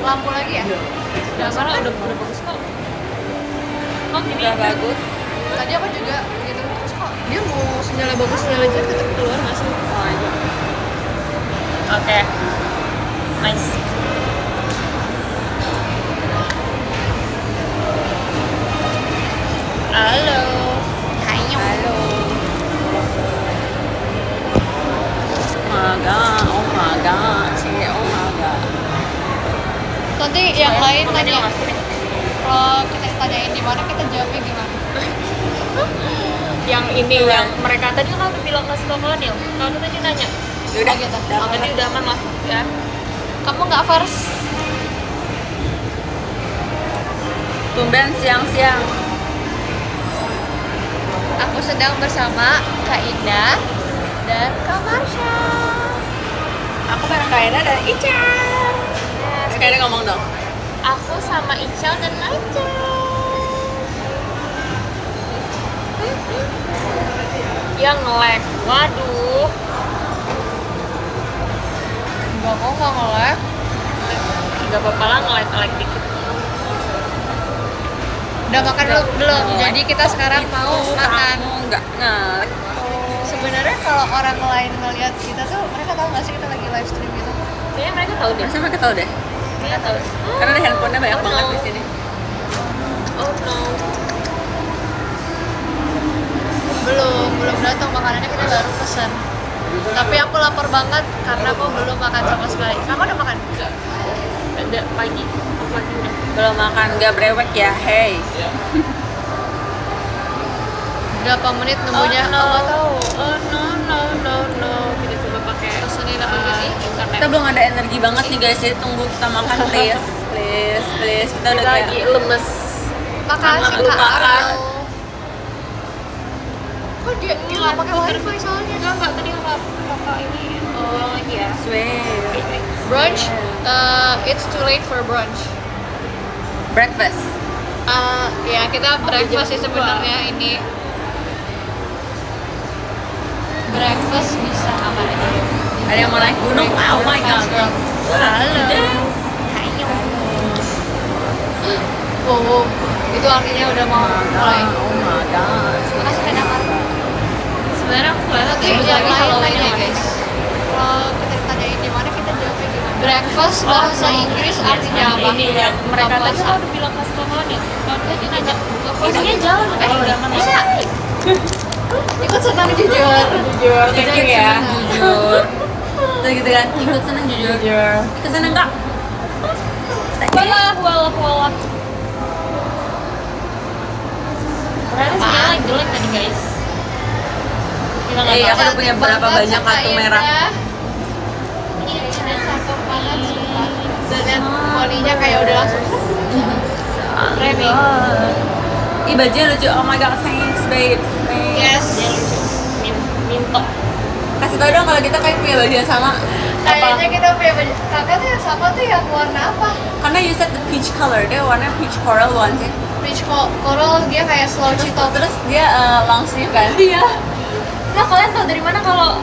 lampu lagi ya? Udah salah, udah bagus kok. Kok gini? Udah bagus. Tadi aku juga gitu, terus kok dia mau sinyalnya bagus, sinyalnya jelek tetap keluar nggak sih? Oh, iya. Oke. Nice. Halo. Halo. Oh my god, cie, oh my god. Nanti yang lain Makanya tanya, masuk nih. kalau kita tanyain di mana kita jawabnya gimana? Yang ini yang mereka tadi kan udah bilang kasih tau Nil. Kalau tadi nanya. Udah, gitu. Tadi udah aman lah ya. Kamu nggak first? Tumben siang-siang. Aku sedang bersama Kak Indah dan Kak Marsha. Aku bareng Kak Ena dan Ica. Kak Ena ngomong dong. Aku sama Ical dan Aca. Yang nge-lag. Waduh. Enggak kok, nggak nge-lag. Gak apa-apa lah nge-lag dikit. Udah makan belum? Jadi kita sekarang mau makan. Kamu nggak ngelek. Sebenarnya kalau orang lain ngeliat kita tuh, mereka tahu nggak sih kita lagi live stream gitu? Kayaknya mereka tahu deh. Masa mereka tahu deh? Mereka tahu. Karena ada handphonenya banyak Oh, banget no. di sini. Oh no. Belum datang makanannya, kita baru pesen. Tapi aku lapar banget karena aku belum makan sama sekali. Kamu udah makan? Ada pagi. Pagi udah. Belum makan, nggak brewek ya, hey. Berapa menit nunggunya? Oh, no. Nggak tahu. Oh no. Kita coba pakai Pesenin aplikasi. internet. Kita belum ada energi banget nih guys, jadi tunggu kita makan please. Kita udah kayak lagi lemes. Makasih Sama Kak lupa. Arel. Kok dia nggak pakai wifi soalnya? Enggak, tadi kakak ini bilang lagi ya. sweet. Brunch? It's too late for brunch. Breakfast. Ya kita breakfast sih jam sebenarnya ini. Breakfast bisa apa aja? Ada yang mau naik gunung? Oh my god. Halo. Oh, itu artinya udah mau mulai. Oh my god. Makasih kenapa? Sebenarnya aku nggak tahu Nanti ya, yang lagi lain Halloween tanya yang guys. Kalau kita ditanyain di mana kita jawabnya gimana? Breakfast bahasa Inggris artinya apa? Ini ya, mereka tadi Buka kan puasa. udah bilang kasih tau ya. Kalau tadi nanya, puasa. ini jalan kalau udah mana? Bisa. Ikut senang jujur. Jujur, thank you ya. Jujur. Terus gitu kan, ikut seneng jujur. Ikut seneng nggak? Walah. Ternyata sinyalnya jelek tadi guys. Kita nggak Aku tahu. udah punya berapa banyak kartu merah. Cakep banget sumpah. Dan lihat poninya kayak udah langsung framing. Ih bajunya lucu, oh my god, thanks babe. Thanks. Yes. Dia lucu. Minto. Kasih tau dong kalau kita kayak punya baju yang sama. Kayaknya kita punya baju. Kakak tuh yang sama tuh yang warna apa? Karena you said the peach color, dia warna peach coral one sih. Peach coral, dia kayak slouchy top. Terus dia long sleeve kan? Iya. Nah kalian tahu dari mana kalau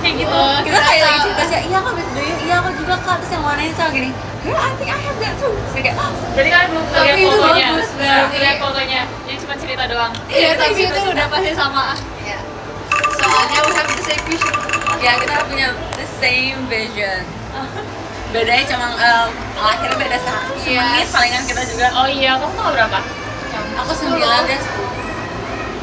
kayak gitu? Kita kayak lagi cerita sih, iya kak baju, iya aku juga kak, terus yang warnanya sama gini. Girl, I think I have that too. Terus kayak, Jadi kalian belum Tapi lihat itu fotonya. bagus, Belum berarti. lihat fotonya. Yang cuma cerita doang. Iya, tapi itu udah pasti sama. Iya. Soalnya we have the same vision. ya kita punya the same vision. Bedanya cuma akhirnya beda semenit palingan kita juga. Oh iya, kamu tahu berapa? Aku 9 dan 10.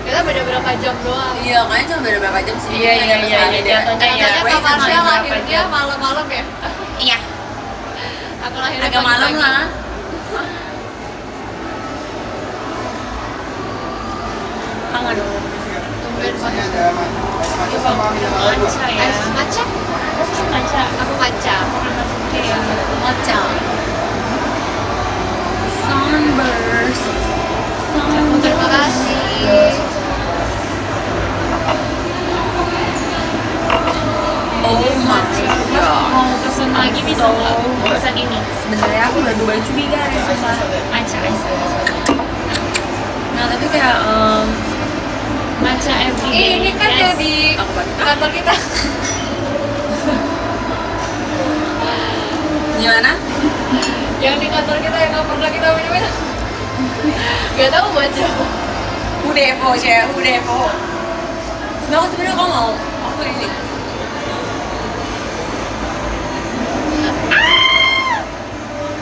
Kita beda berapa jam doang. Iya, kayaknya cuma beda berapa jam sih. Iya, iya, iya, Sehari iya, deh. jatuhnya iya. Katanya Wait, Kak Marsha berapa lahirnya jam? malam-malam ya? Iya, Aku lahirnya agak malam pagi-pagi. lah. Kangen. Tumben banget. Manca ya. Maca? Manca. Aku maca. Iya. Macam sunburst. Terima kasih. Oh my god. Mau pesen lagi bisa nggak? Pesan ini. Sebenarnya aku udah baju guys. Manca. Nah tapi kayak Manca everyday. Ini kan yang di Aku pakai. kantor kita. Gimana? Yang di kantor kita yang nggak pernah kita minumin. Gak tahu buat siapa. Udevo, cewek, Udevo. Sebenarnya kamu mau aku ini.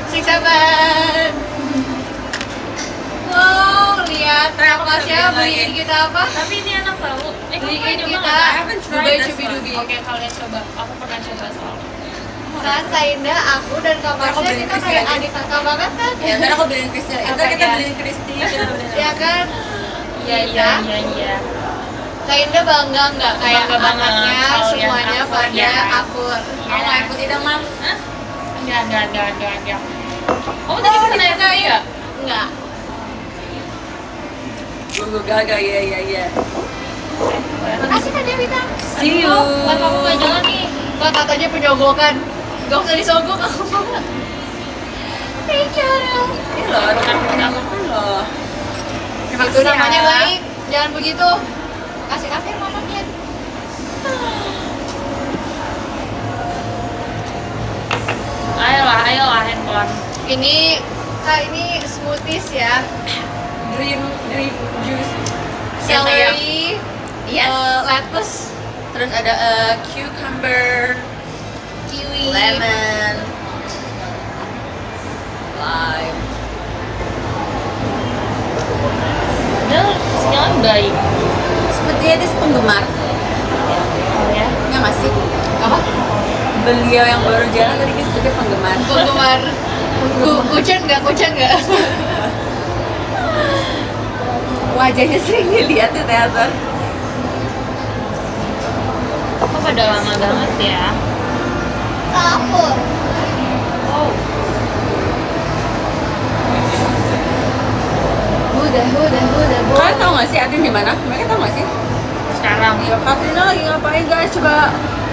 Six Seven. Wow, lihat Rapasya beliin kita apa? Tapi ini enak tau. Beliin coba kita nggak? Dubai Cubi-Dubi. Oke, kalian coba. Aku pernah coba soalnya. Kan Kak Indah, aku dan Kak Marsha kita kayak adik kakak banget kan? Ya, ntar aku beliin Kristi. Ntar kita beliin Kristi. Ya kan? Iya. Kak Indah bangga nggak kayak Bangga banget anaknya kalau semuanya yang akur, pada ya. akur. Kamu air putih dong, Mam? Enggak. Oh, tadi pesan air putih nggak? Enggak. Gue gagal, iya. Makasih Kak Devita. See you. Kan kamu nggak jalan nih. Kok katanya penyogokan? Gak usah disogok aku banget. Thank you. Ini loh, makan loh. Terima Itu kasih ya. namanya baik. Jangan begitu. Kasih kafir mama lihat. Ayolah handphone. Ini Kak, ini smoothies ya. Dream juice. Celery, Yes. lettuce, Terus ada cucumber, kiwi, lemon, lime. Dia sinyalnya baik. Sepertinya dia penggemar. Oh ya. Ya nggak sih? apa? Beliau yang baru jalan tadi kita sebagai penggemar. Penggemar. Kucing nggak? Wajahnya sering dilihat di teater. Kok pada lama banget ya? Kapur. Oh. Udah. Kalian tau nggak sih Atin di mana? Mereka tau nggak sih? Sekarang. Ya Katrina lagi ngapain guys? Coba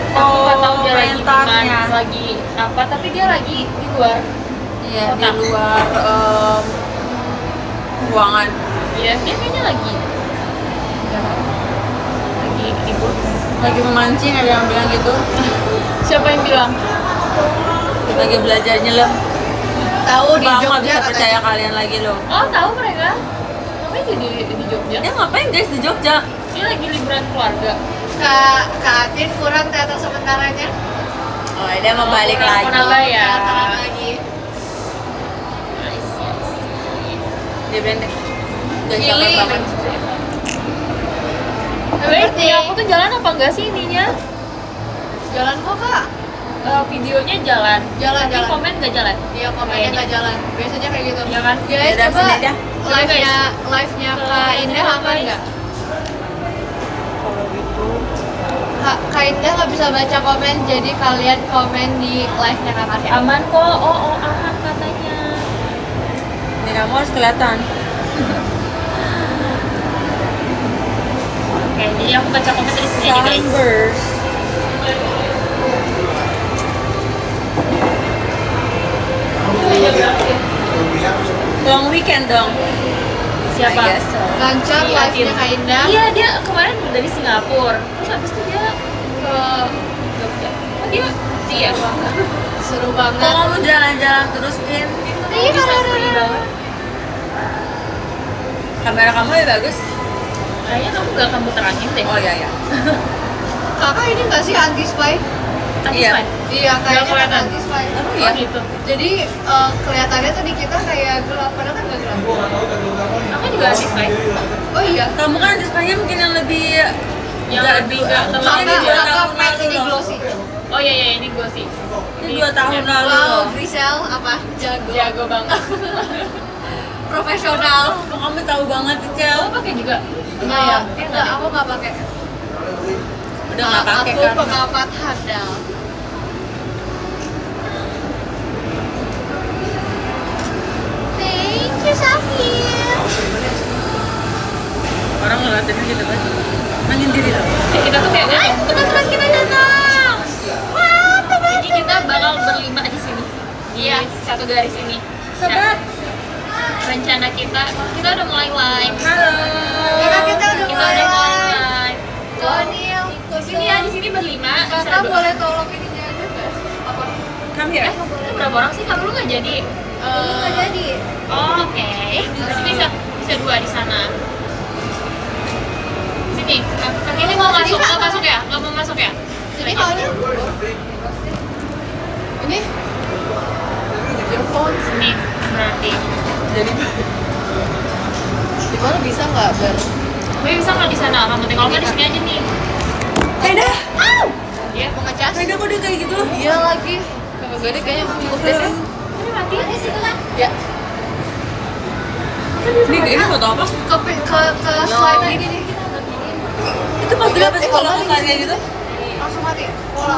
Aku nggak tahu dia lagi di komentarnya. mana, lagi apa, tapi dia lagi di luar. Iya di Kota. luar ruangan. Iya, dia kayaknya lagi libur. Lagi memancing, ada yang bilang gitu. Siapa yang bilang? Lagi belajar nyelam. Tahu di Bang, nggak Jogja bisa percaya katanya. kalian lagi loh. Oh, tahu mereka. Ngapain dia di Jogja? Dia ngapain guys di Jogja? Dia lagi liburan keluarga. Kak Atin kurang teater sementaranya. Oh, dia mau balik kurang lagi. Ponabaya. Ya. Teateran lagi. Dia bilang deh. Gak siapa Healing. banget. Berarti Aku tuh jalan apa enggak sih ininya? jalan kok Kak. Videonya jalan. Jalan. Tapi komen nggak jalan. Iya komennya Kayaknya. nggak jalan. Biasanya kayak gitu. Iya kan? Guys, Yaudah, coba sini aja. live-nya Kak Indah aman nggak? Kalau gitu. Kak Indah nggak bisa baca komen, jadi kalian komen di live-nya Kak Karya. Aman kok. Oh, aman katanya. Ini kamu harus kelihatan. Oke, jadi aku baca komen dari sini aja guys. Sunburst. Long weekend dong. Siapa? I guess so. Lancar Si live-nya Atin. Kak Indah. Iya, dia kemarin dari Singapura. Terus habis itu dia ke Jogja. Oh, dia iya. Seru Kok banget. kamu jalan-jalan terus, Pin? Iya, Bisa free banget. Kamera kamu ya bagus. Kayaknya kamu gak akan terangin deh. Oh iya. Kakak ini nggak sih anti spy? Tapi Iya. fine. Iya, kayaknya kan kelihatan. anti spy. Oh Oh iya. gitu. Jadi kelihatannya tuh di kita kayak gelap, padahal kan nggak gelap. Aku juga anti fine. Oh iya. Kamu kan displaynya mungkin yang lebih Yang lebih nggak terlalu Ini Kakak, 2 kakak tahun main lalu ini loh. glossy. Oh iya ini gue sih. Ini 2 tahun lalu Wow, loh. Grisel apa? Jago. Jago banget. Profesional. Kok kamu tahu banget sih, Cel? Kamu pakai juga? Enggak ya? Enggak, aku nggak pakai. Udah nggak pakai Aku kan? pengamat handal. Thank you, Safir. Orang ngeliatinnya gitu kan. Nangin diri loh. Kita tuh kayak Teman-teman kita datang. Wah, jadi kita bakal berlima di sini. Iya, satu garis ini. Sobat. Rencana kita udah mulai live. Halo. Kakak kita udah Kita mulai udah mulai live. live. Daniel, Di sini ya, di sini berlima. Kakak boleh tolong ininya aja nggak? Apa? Come here. Boleh berapa orang sih? Kalau lu nggak jadi? Nggak jadi. Oh, oke. Berarti bisa 2 di sana. Sini, kaki ini mau masuk, nggak masuk ya? Nggak mau masuk ya? Jadi kalau ini earphone Sini, berarti. jadi di mana bisa nggak ber? Gue bisa nggak di sana? Kamu kalau nggak di sini aja nih. Aida, Iya, Mau ngecas? Aida kok dia kayak gitu? Iya lagi. Kalau gue deh kayaknya cukup deh. Ini mati. Di situ kan. Ya. Ini foto apa? Ke slide lagi nih. Itu pasti apa sih kalau misalnya kayak gitu? Langsung mati. Pola.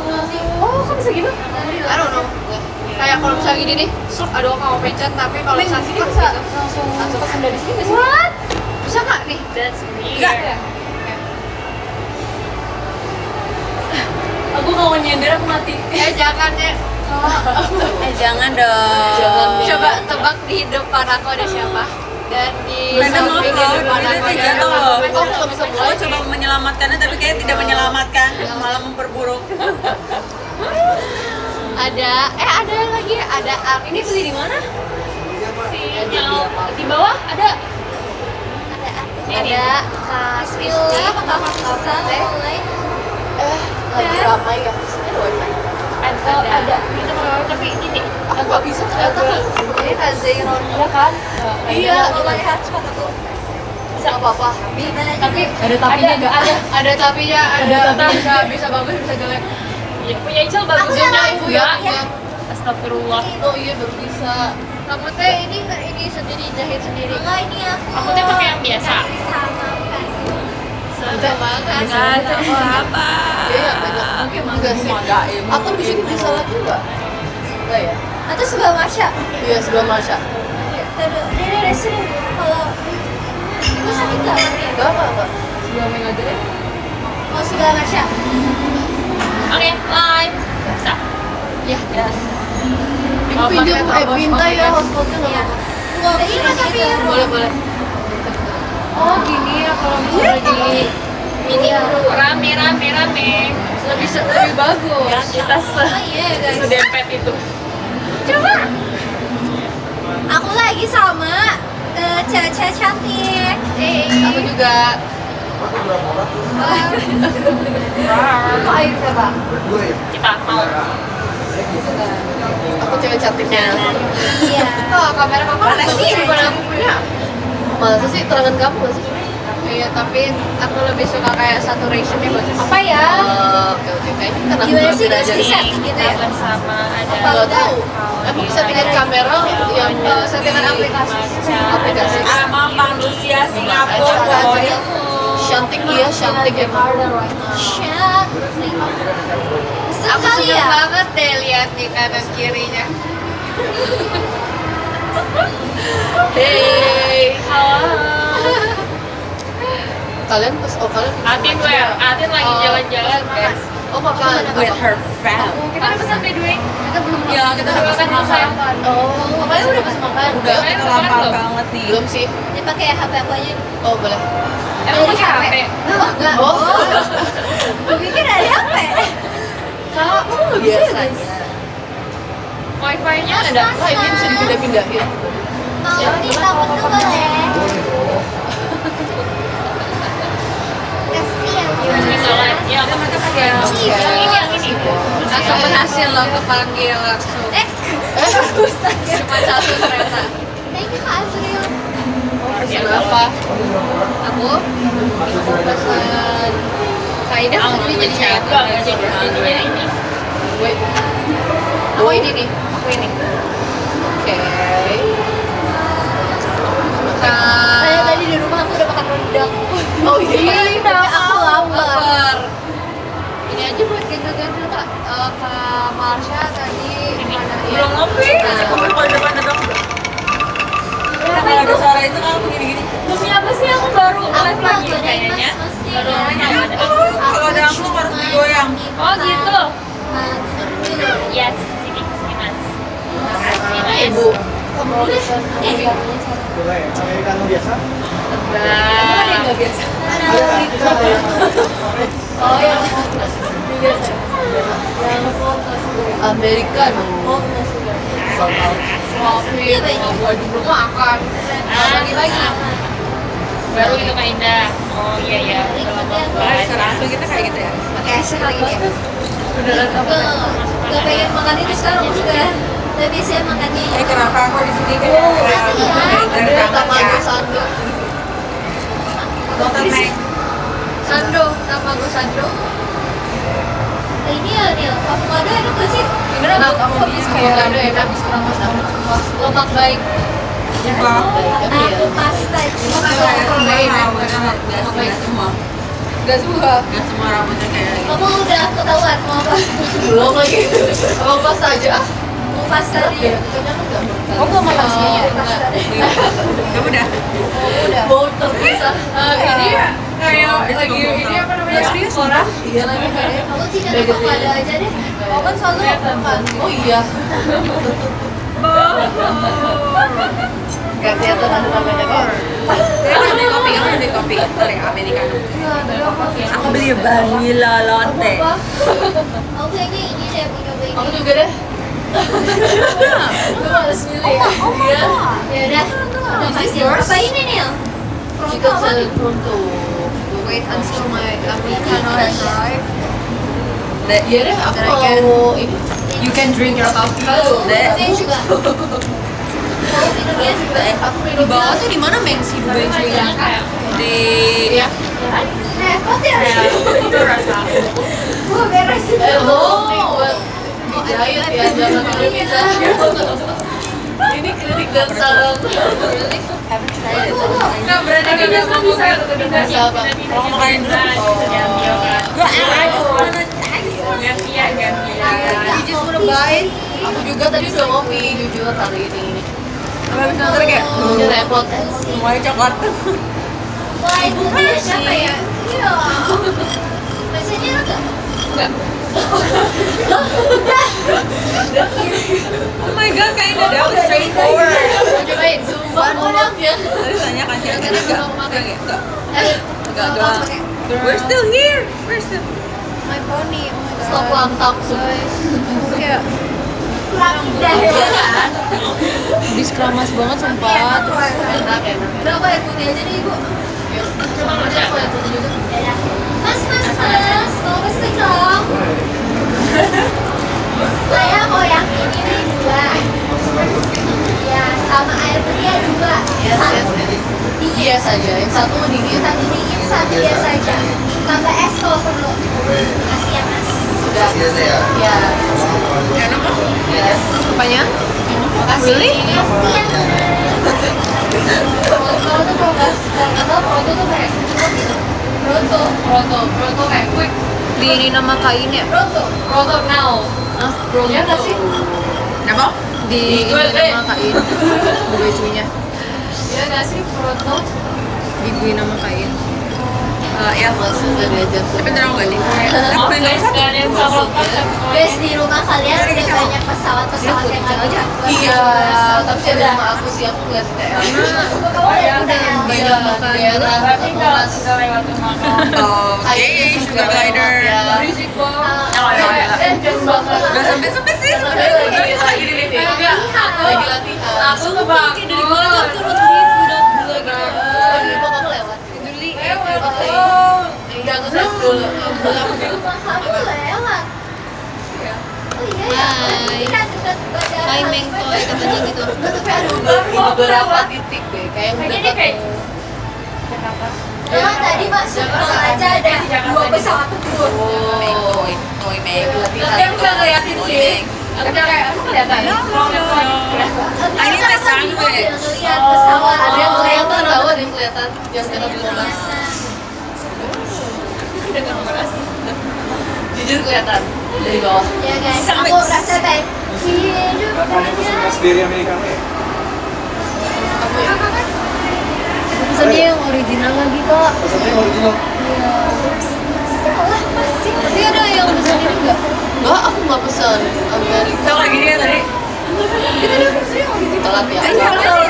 Oh, kok bisa gitu? I don't know. Kayak kalau misalnya gini nih, aduh kamu pencet tapi kalau misalnya sini bisa langsung dari sini nggak sih? What? Bisa nggak nih? That's weird. Enggak. Aku kalau nyender aku mati. Jangan ya. Jangan dong. Coba tebak di depan aku ada siapa? Dan di Brenda maaf samping di loh, depan Brenda aku ada jatuh loh. Oh, nggak bisa Aku mulai. coba menyelamatkannya tapi kayak tidak menyelamatkan, malah memperburuk. Ada lagi ada Ini beli di mana? Si yang di bawah ada. ada kasih lagi ramai ya. Ada. Itu tapi gini. Aku nggak bisa ternyata. Ini Hazeiron. Ada kan? Iya, lihat sepatu. Bisa apa-apa. Tapi Ada tapinya nggak? Ada tapinya, bisa bagus, bisa jelek. ya, punya Icel bagus Aku ya. yang Ya, ya. Astagfirullah. Oh iya baru bisa. Kamu teh ini sendiri jahit sendiri. Enggak, ini aku. Aku tuh pakai yang biasa. Kasih sama kasih. Udah banget. apa? Iya banyak. Oke, enggak sih. Aku di sini bisa lagi nggak? Enggak ya? Atau sebelah Masya. Iya sebelah Masya. Terus dari sini kalau itu sakit nggak? Enggak. Sebelah Mega Gede. Mau sebelah Masya. Oke, live. Bisa. Ya. Oh, Pinjam pakai minta ya hotspotnya nggak Iya. apa-apa. Jadi masa biru. Boleh. Oh gini ya kalau misalnya di Ini rame. lebih bagus. Ya, kita Oh iya guys. sedempet itu. Coba. Aku lagi sama cewek-cewek cantik. Aku juga. Aku air siapa? Kita mau. Aku cewek cantiknya. Iya. Oh, kamera kamu Mana bagus sih? daripada aku punya. Masa sih terangan kamu nggak sih? Iya, tapi aku lebih suka kayak saturationnya bagus. Apa ya? Oke. Kayaknya kan aku Gimana sih ambil aja guys, nih. setting gitu ya? Bersama ada. Nggak tahu. Aku bisa bikin kamera yang settingan aplikasi. Aplikasi. Sama manusia Singapura. Cantik iya, cantik emang. Cantik. Aku Sekali seneng ya. banget deh lihat nih kanan kirinya. Hey. Kalian kalian Atin lagi jalan-jalan guys. Oh makan. With her friend. Kita udah pesan by the way. Kita belum Ya, kita udah pesan makan. Oh, makanya udah pesan makan. Udah, Kalian kita makan lapar belum? banget nih. Belum sih. Ini pakai HP aku aja. Oh, boleh. Emang pakai HP? Oh, enggak. Oh. Gue pikir ada HP. Kalau aku nggak bisa. Wifi-nya ada. Wah, ini bisa dipindah-pindahin. Mau ditampung tuh boleh. Kasihan. Bisa live. Ya, mereka pakai yang ini. Langsung berhasil loh kepanggil langsung. Cuma satu ternyata. Thank you Kak Azril. Pesan apa? Aku pesan Kaidah sendiri jadinya ya. Enggak, jadinya ini. Gue. Aku ini nih. Aku ini. Oke. Kayak tadi di rumah aku udah makan rendang. Oh iya. Tapi aku lapar. Ini aja buat ganjil-ganjil Kak. Kak Marsha tadi mana ya? Belum ngopi. Kalau di depan dong. Kalau ada suara itu kan begini-gini. Terusnya apa sih? Aku baru Aku live lagi mau kayaknya. mesti. Baru ada. Kalau ada amplop harus digoyang. Oh gitu. Duduk dulu. Yes, sini mas. Makasih mas. Ibu. Kok produsen Amerikananya satu. Boleh, americano biasa. Nah, Nggak biasa. Oh yang Biasa. yang fokus. Americano. Iya, Bay. Gua dulu makan. Lagi-lagi. baru itu Kak Indah. Oh iya ya. Sekarang tuh kita kayak gitu ya. Pakai es lagi ya. Beneran apa? Gak pengen makan itu sekarang juga. Tapi biasanya makannya Kenapa aku di sini kayak Ada tamago sando. Sando, tamago sando. ini ya Nil, avocado enak gak sih? Enak, aku habis kayak ada enak habis keramas lemak baik. Aku pasta itu. Gak semua. Gak suka. Gak semua rambutnya kayak gitu. Kamu udah ketahuan mau apa? Belum lagi. Abang pas aja. Mau pasta dia. Oh, gak makan sih. Ya udah. Udah. Bau terpisah. Ini kayak lagi ini apa namanya? Orang. Iya lagi kayak. Aku chicken avocado aja deh. Oh kan selalu makan. Oh iya. Gak kelihatan ada namanya kok. Aku beli kopi dari americano. Aku beli vanilla latte. Aku kayaknya ini deh punya ini. Aku juga deh. Gue males milih. Iya. Ya udah. Udah pasti. Apa ini Nil? Chicken salad pronto. Wait until my americano arrive. Iya deh, aku mau ini. You can drink your coffee. Saya juga. Mau minumnya juga. Aku minum di bawah tuh di mana Meng sih bajunya? Di ya. Repot ya. Itu rasa. Gua beres. Hello. Dijahit ya, jangan pilih pizza. Ini kritik dan salam. Nggak berarti kita nggak bisa Mau main dulu. Gantian. You just wanna buy. Aku juga tadi udah ngopi jujur hari ini. Apa bisa ntar kayak Ini repot. semuanya coklat. Wah, itu siapa ya? Iya. Biasanya enak gak? Enggak. Oh my god, kayaknya that was straightforward. Mau cobain, sumpah mulutnya. Tadi tanya kan siapa Karena enggak? belum makan. Enggak doang. We're still here. We're still. My pony. Stop lantap sumpah. Iya. Kurang indah ya. Habis keramas banget sumpah. Enak. Berapa ya putih aja nih ibu? Coba masak aku yang putih juga. Mas, mau pesen dong? Saya mau yang ini nih 2. Ya, sama air putih 2. Satu dingin. Iya saja, yang satu dingin. Satu dingin, satu biasa aja. Tambah es kalau perlu. Makasih ya mas. Sudah. Ya. Enak kok. Yes. Apanya? Makasih. Makasih ya mas. Kalau tuh proto tuh kayak gitu. Proto kayak quick. Di ini nama kainnya. Proto now. Ah, proto. Ya nggak sih? Kenapa? Di ini nama kain. Bajunya. Ya nggak sih proto? Di nama kain. Ya. Masuk dari aja. Tapi ntar aku ganti. Maaf guys, kalian sama Guys, di rumah kalian udah banyak pesawat-pesawat yang ada. Iya, tapi ada sama aku sih aku ngeliat kayak Kamu udah banyak makan daerah berarti nggak lewat makan. Oke, sugar glider. Berisik banget. Jangan banget. Gak sampai sih. Lagi latihan. Aku kebangun. Kamu lewat. Enggak, aku save dulu. Rumah kamu lewat. Oh iya ya. Ini kan dekat bandara. Hai Mengkoy katanya gitu. Tapi ada beberapa titik deh, kayak yang Kayaknya dia dekat. kayak Emang tadi masuk tol aja ada 2 pesawat tempur. Oh, Koi Meg. Tapi aku nggak ngeliatin sih. Tapi kayak aku kelihatan. I need the sandwich. Lihat pesawat. ada yang kelihatan, tahu ada yang kelihatan. Yang sekarang di Monas. Jujur kelihatan dari bawah. Ya guys, aku rasa kayak hidup Kamu pesen sendiri americano ya? Kamu ya? Pesannya yang original lagi kak. Pesannya original. salah masih. Tapi ada yang pesan ini enggak? Enggak, aku nggak pesan Amerika. Tau lagi dia tadi. Kita ada pesan yang original. telat ya.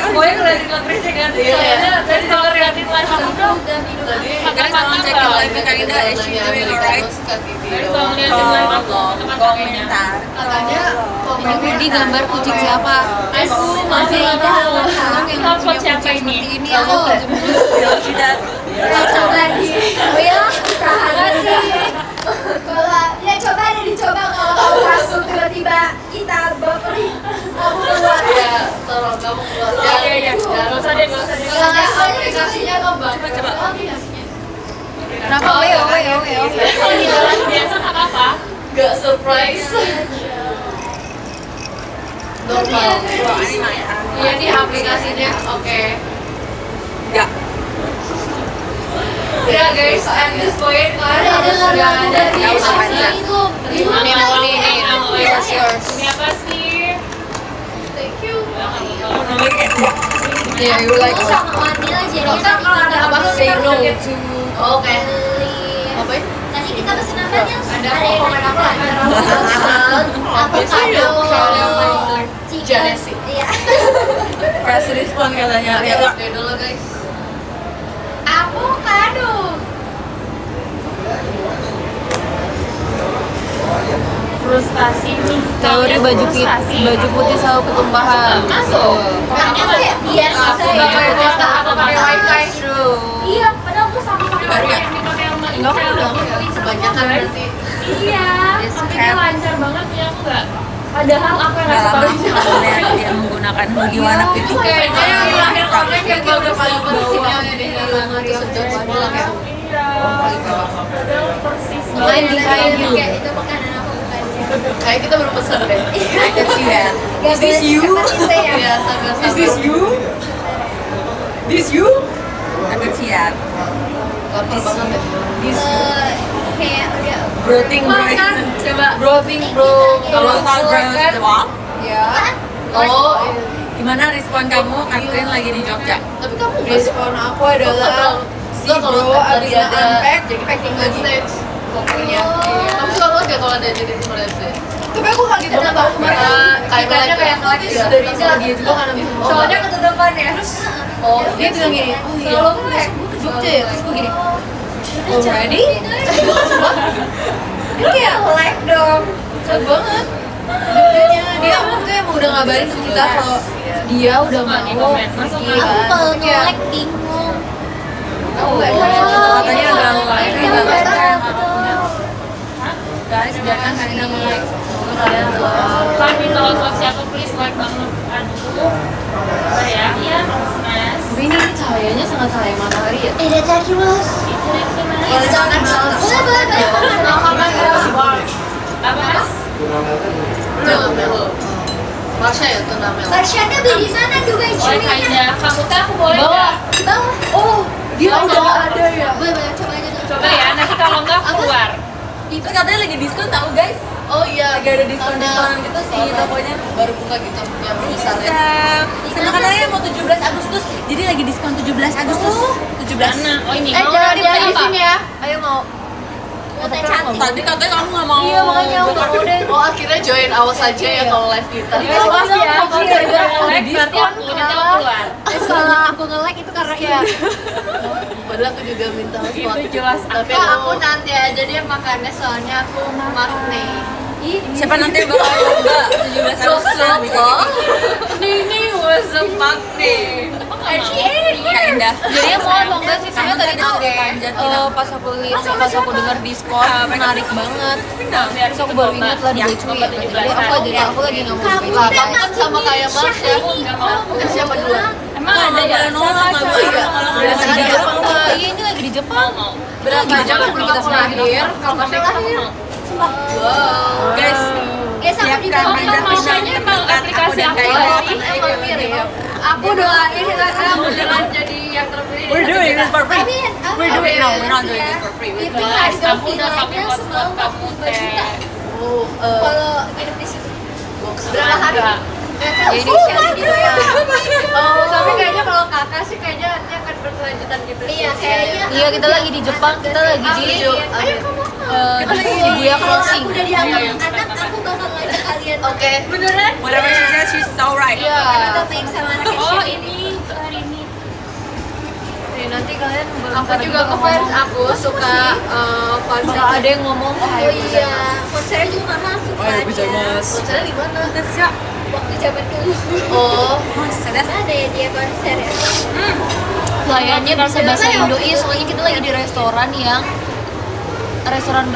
Semuanya ngeliatin Kak Krisya kan? Soalnya tadi kalau ngeliatin live aku tuh Guys, tolong cekin live-nya Kak Indah. Is she doing alright? tadi kalau ngeliatin live aku Komentar. Katanya Ini gambar kucing siapa? Aku masih ada hotspot siapa ini? Ini aku. Ya sudah. Ya coba di Will usaha sih. Kalau ya coba deh dicoba kalau kamu masuk tiba-tiba kita buffering kamu keluar. ya tolong kamu keluar. Iya. Gak usah deh. Kalau nggak aplikasinya ngebug. Coba. Aplikasinya. Kenapa? Weo. Kalau di jalan biasa nggak apa-apa. Gak surprise. Normal. Wah, ini mah ya. Iya nih aplikasinya. Oke. Ya. Ya guys, at this point kalian Ada harus sudah ada di Nggak usah panjang. itu. Ini aku nih, ini What's yours? Ini apa sih? Thank you. Yeah, you like Sama wanita jadi Kita kalau ada apa say no to Oke. Apa ya? Tadi kita pesen apa nih? Ada komen apa? Avocado, chicken. Janesi. Iya. Fast respon katanya. Ya, Ya, oke dulu guys. Avocado. Frustasi nih. teori baju putih selalu ketumpahan. Masuk. Makanya kayak biasa ya. Aku pakai wifi. Iya, padahal tuh sama pakai Yang dipakai sama Enggak, Ica. enggak. Kebanyakan berarti. Iya. Tapi dia lancar banget ya aku nggak. Padahal aku yang nggak ngasih lama tahu aku dia. ngeliat dia menggunakan hoodie warna putih. Kayaknya yang di akhir komen kayak bagus paling penting yang di dalam hari sedot sekolah ya. Iya. Padahal persis Main di kain you. Kayak itu makanan aku bukan sih. Kayak kita baru pesen deh. I can see that. Is this you? Iya, sabar. Is this you? This you? I can see that. Lapar banget deh. Kayak udah Brooding bro. Coba. Brothing bro. Kalau tahu bro doang. Ya. Oh, iya. Gimana respon kamu? Catherine lagi di Jogja. Tapi kamu Respon aku adalah si bro abis unpack jadi packing lagi. stage. Pokoknya. Kamu suka banget ya kalau ada jadi sebenarnya sih. Tapi aku kaget banget tau kemarin. Kayak Kayak ngelatih dari Instagram dia juga kan abis itu. Soalnya ketutupan ya. Terus Oh, dia bilang gini, oh iya, Selalu kayak gue ke Jogja ya, terus gue gini, already? Dia kayak like dong, cepet banget. Dia waktu emang udah ngabarin ke kita kalau dia udah mau Masuk pergi aku kan. kalau Terus kayak, nge-like bingung. aku gak Katanya udah mulai. Iya, betul. Guys, biarkan Karina nge-like. Semoga kalian Kami kalau sosial aku please like banget. Aduh. Apa ya? Iya, Mas. tapi ini cahayanya sangat cahaya matahari ya. Itadakimasu. boleh jangan malas. Boleh. Apa Mas? Tunamelo. Marsha ya Tunamelo. Marsyanda beli di mana tuh Boleh bajunya? Kaida. Kamu tuh aku boleh Bawa. nggak? Di bawah. Oh, dia Oh, udah bawa. ada ya. Boleh, coba aja tuh. Coba ya, nanti kalau nggak keluar. Itu katanya lagi diskon tau guys. Oh iya, Lagi ada diskon-diskonan gitu sih tokonya. baru buka gitu yang besar ya. Sama katanya mau 17 Agustus. Jadi lagi diskon 17 Agustus. 17. Mana? Oh ini. Jangan Mau di apa? sini ya. Ayo mau. Foto cantik. Tadi katanya kamu nggak mau. Iya makanya aku mau deh. Oh akhirnya join awas aja ya kalau live kita. Terima kasih ya. Kalau gara-gara like berarti aku nanti aku keluar. Kalau aku nge-like itu karena ya. Padahal aku juga minta Itu hotspot. jelas. Tapi aku nanti aja dia makannya soalnya aku makne. Siapa nanti bakal coba 17 Agustus loh. Ini was a makne. Kak Indah. Jadi mau atau enggak sih saya tadi tuh panjat pas aku lihat pas aku dengar diskon menarik banget. Terus aku baru ingat lah di Becu ya. Jadi aku lagi nggak mau beli. Lah, kamu kan sama kayak Marsha. Siapa duluan? Emang ada ya? Nolak nggak boleh. Berarti di Jepang Kak. Iya ini lagi di Jepang. Berarti Di Jepang sebelum kita lahir. Kalau Marsha lahir. Wow. Guys, Guys, aku di siapkan bawah. panjat Marsha-nya emang pinang aplikasi aku Kak ya Indah. sih? Emang mirip. Aku doain kamu jangan jadi yang terpilih. We're doing this for free. Amin. We're doing it now. We're not doing this for free. Itu Guys, harga kamu udah pakai vilanya hotspot semalam kamu 45 juta. teh. Oh, Kalau nginep di situ. box Berapa hari? Enggak. Nggak tahu Jadi sih, yang di depan. Oh, tapi kayaknya kalau kakak sih kayaknya dia akan berkelanjutan gitu. Iya, kayaknya. Iya kita lagi di Jepang. Kita lagi di Ayo kamu. ibu ya closing. Aku udah dianggap anak, aku bakal ngajak kalian. Oke. Beneran? Whatever she says, she's so right. Kita main sama anak Oh kecil. ini hari ini. Nanti kalian Aku juga ngefans, aku suka konser. Bakal ada yang ngomong Oh iya, konsernya juga nggak masuk kan? Konsernya di mana? Waktu zaman dulu. Oh, Ada ya dia konser ya. pelayannya bisa bahasa Indo. Iya, soalnya kita lagi di restoran yang restoran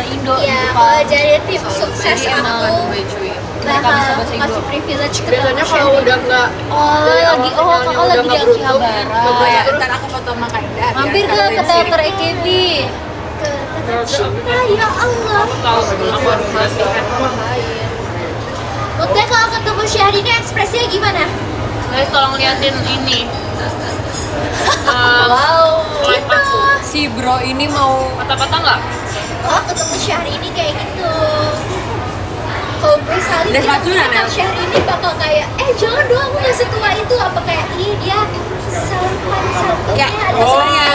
Indo di Iya, depan. kalau jadi tim sukses Jadi emang aku mereka bisa bakal bahasa Indo. kasih privilege ke biasanya teman kalau Sherry. udah nggak Kakak lagi di Akihabara. Ntar aku foto sama Kak Indah. Mampir ke teater EKB. Ke cinta ya Allah. Tahu aku harus matikan. Maksudnya kalau ketemu Syahrini ekspresinya gimana? Guys tolong liatin ini. Wow. Live aku. Si bro ini mau Kata-kata nggak? Oh ketemu Syahrini kayak gitu. Kalau gue salin Udah sepatu kira Nana? Syahrini bakal kayak jangan dong aku nggak setua itu apa kayak dia sopan satunya ada sebenarnya.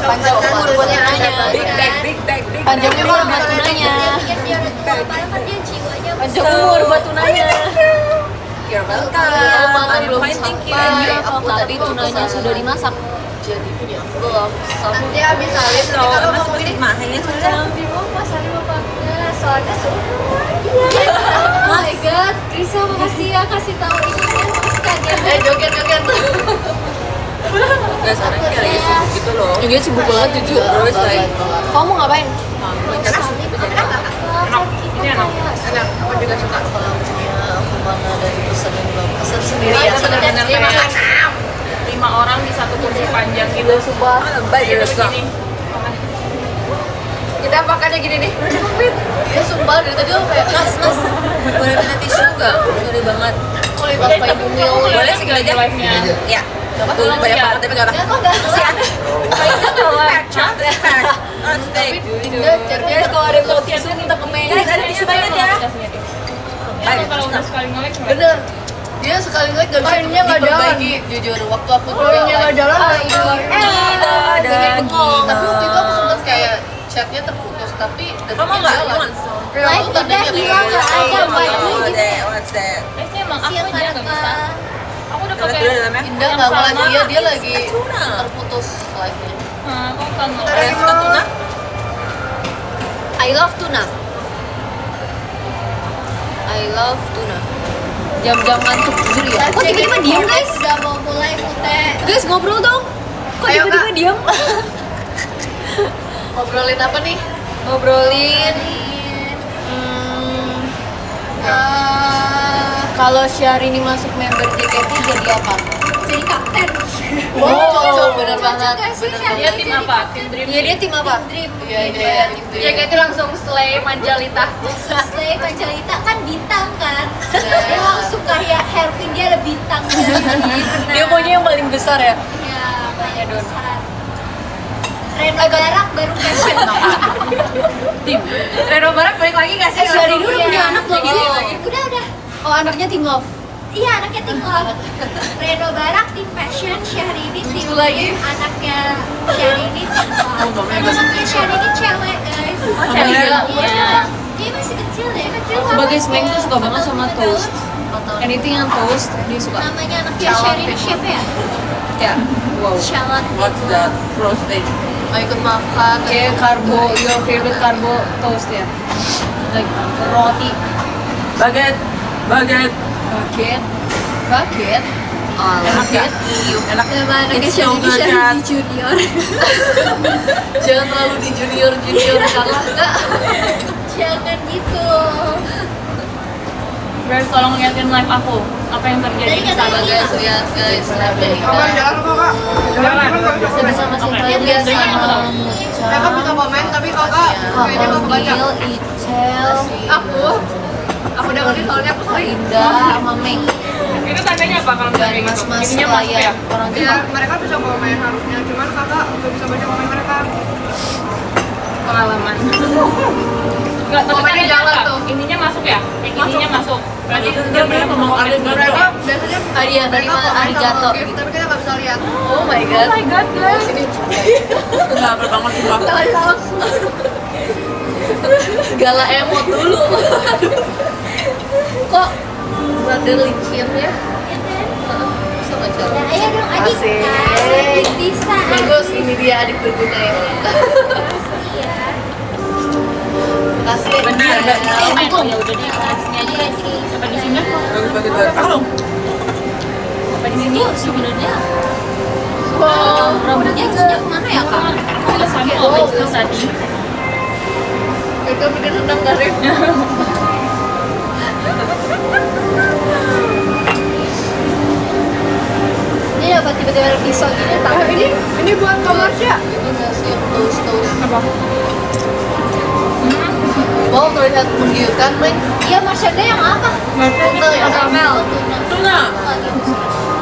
panjang umur buat tunanya. Big bag, big bag, big Panjang bag. umur buat tunanya. Dia pikir dia udah tua, padahal kan dia jiwanya Panjang umur buat tunanya. You're welcome. Iya, makan I'm belum fine, thank you. sampai. Tapi tunanya sudah dimasak. jadi ini aku belum. Nanti abis salin So, mas putih mah ini sudah. bingung pas salin apa enggak soalnya iya. Oh my god, Krisa makasih ya kasih tahu ini makasih kaget. Joget. Gak sekarang kayak lagi sibuk gitu loh. Dia sibuk banget jujur. Terus like, Kamu ngapain? Ini enak. Enak, aku juga suka. Aku mana dari pesan yang belum pesan sendiri Iya, ya. benar-benar kayak 5 orang di satu kursi panjang gitu. Sumpah. lebay Gitu gitu. begini. Kita makannya gini nih. Dia sumpah dari tadi aku kayak mas. Boleh minta tisu nggak? Sorry banget. Boleh bapak ibu mil. Boleh sih aja. live-nya. Iya. Tuh banyak banget tapi nggak apa. Kasih ya. Guys kalau ada yang mau tisu minta ke Mei. Guys, ada tisu banget ya. Ya, kalau udah sekali nge-like cuma Bener. Dia sekali nggak bisa Poinnya nggak diperbaiki. Jujur, waktu aku Poinnya nggak jalan, dan bengong. Tapi waktu itu aku sempet kayak chatnya terputus, tapi Kamu nggak jalan? Live udah hilang nggak ada lagi. What's that? Guys, ini emang aku Siapa aja nggak bisa. Aku udah pakai Udah dalamnya? Indah yang nggak sama. lagi dia lagi Tuna. terputus live-nya. Aku kan Ada suka tuna? I love tuna. I love tuna. Jam-jam ngantuk jujur ya. Kok tiba-tiba diem guys? Udah mau mulai Ute. Guys ngobrol dong. Kok Ayo, tiba-tiba Kak. diem? Ngobrolin apa nih? Ngobrolin. Kalau Syahrini masuk member JKT jadi apa? Jadi kapten. Wow, bener banget. Cocok sih, Bener Syahrini dia banget. tim apa? Tim Dream. Iya dia tim apa? Dream. Iya. Ya kayak itu langsung slay Manjalita. Slay Panjalita kan bintang kan. Dia langsung kayak hairpin dia ada bintang. Dia maunya yang paling besar ya. Iya, banyak besar. Reno Barak baru fashion. Tim. Reno Barak balik lagi nggak sih? Syahrini udah punya anak belum? Udah. Oh anaknya tim love. Iya, anaknya tim love. Reno Barak tim fashion, Syahrini tim Lucu lagi. anaknya Syahrini tim love. Anaknya Syahrini cewek guys. Oh, cewek. Iya. Dia masih kecil ya, kecil Sebagai banget. Smeng tuh suka banget sama toast. Anything yang toast dia suka. Namanya anaknya Syahrini siapa ya? Ya. Wow. Shalot. What's that? Roasted. Mau ikut makan. Kayak karbo, your favorite karbo toast ya. Like roti, Baget. baget. Enak ya? Enak. Nama anaknya It's so Syahrini good, Syahrini Kat. Junior. Jangan terlalu di junior salah enggak? Jangan gitu. Guys, tolong liatin live aku. Apa yang terjadi Tadi di katanya sana, hilang. guys? Lihat guys, live-nya nih. Jalan kok kak. Saya sama si Oke. kalian Biasa. sama Mereka bisa komen tapi kakak kayaknya nggak kebaca. Kamil, Icel, Aku dengerin soalnya aku sering. Indah, sama Meng. Itu tandanya apa kalau misalnya Dan kayak gitu? mas-mas Jadinya masuk ya? layan orang Ya Jepang. mereka bisa komen harusnya, cuman kakak nggak bisa baca komen mereka. Pengalaman. Enggak, tapi Komennya tandanya jalan apa? tuh. Ininya masuk ya? Yang ininya masuk. Berarti Dia bener ngomong komen. ada Mereka biasanya Hadiah dari mereka mana? komen Arigato sama gitu. tapi kita nggak bisa bisa lihat. Oh my god. Oh my god, guys. Nggak banget sih Pak. Segala emot dulu. Kok rada licin ya? Bisa nggak cara? Nah, ayo dong adik. Asik. Adik bisa. Bagus, ini dia adik berguna ya. Iya. Kasih. Benar. Ya udah deh, sini aja deh. Apa di sini? Bagi-bagi dua. Kalau Apa di sini sebenarnya? Rambutnya sejak mana ya kak? Aku juga sama itu tadi. Kita bikin rendang garing. Ini dapat tiba-tiba ada pisau gini tak? Ini buat komersia. Ini nasi yang toast. Apa? Wow, terlihat menggiurkan, Meng. Iya, Marsyanda yang apa? Tuna ya, Kamel. tuna.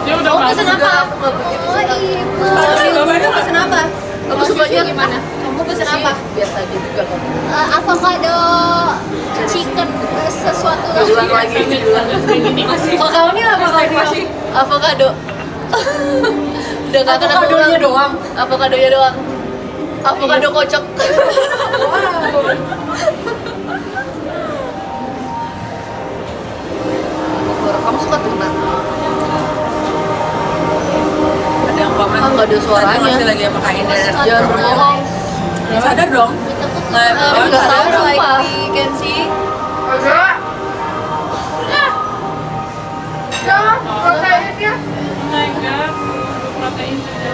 Ya udah Oh, Mas. pesen apa? Aku nggak begitu Oh suka. iya. Kamu pesen apa? Aku sukanya gimana? Kamu pesen apa? Biasa aja juga kamu. Avocado chicken sesuatu Ulang lagi. Kok kamu ini apa kau avocado? Udah nggak kena tulang doang. Avokadonya doang. Avocado kocok. Kamu suka tuna? Ada yang pamer. Ah, nggak ada suaranya. Tadi masih lagi pakai ini. Jangan berbohong. Ya, sadar dong. Nggak, Nggak tahu sadar. like di Kenzi. Proteinnya. Oh my god. Protein juga.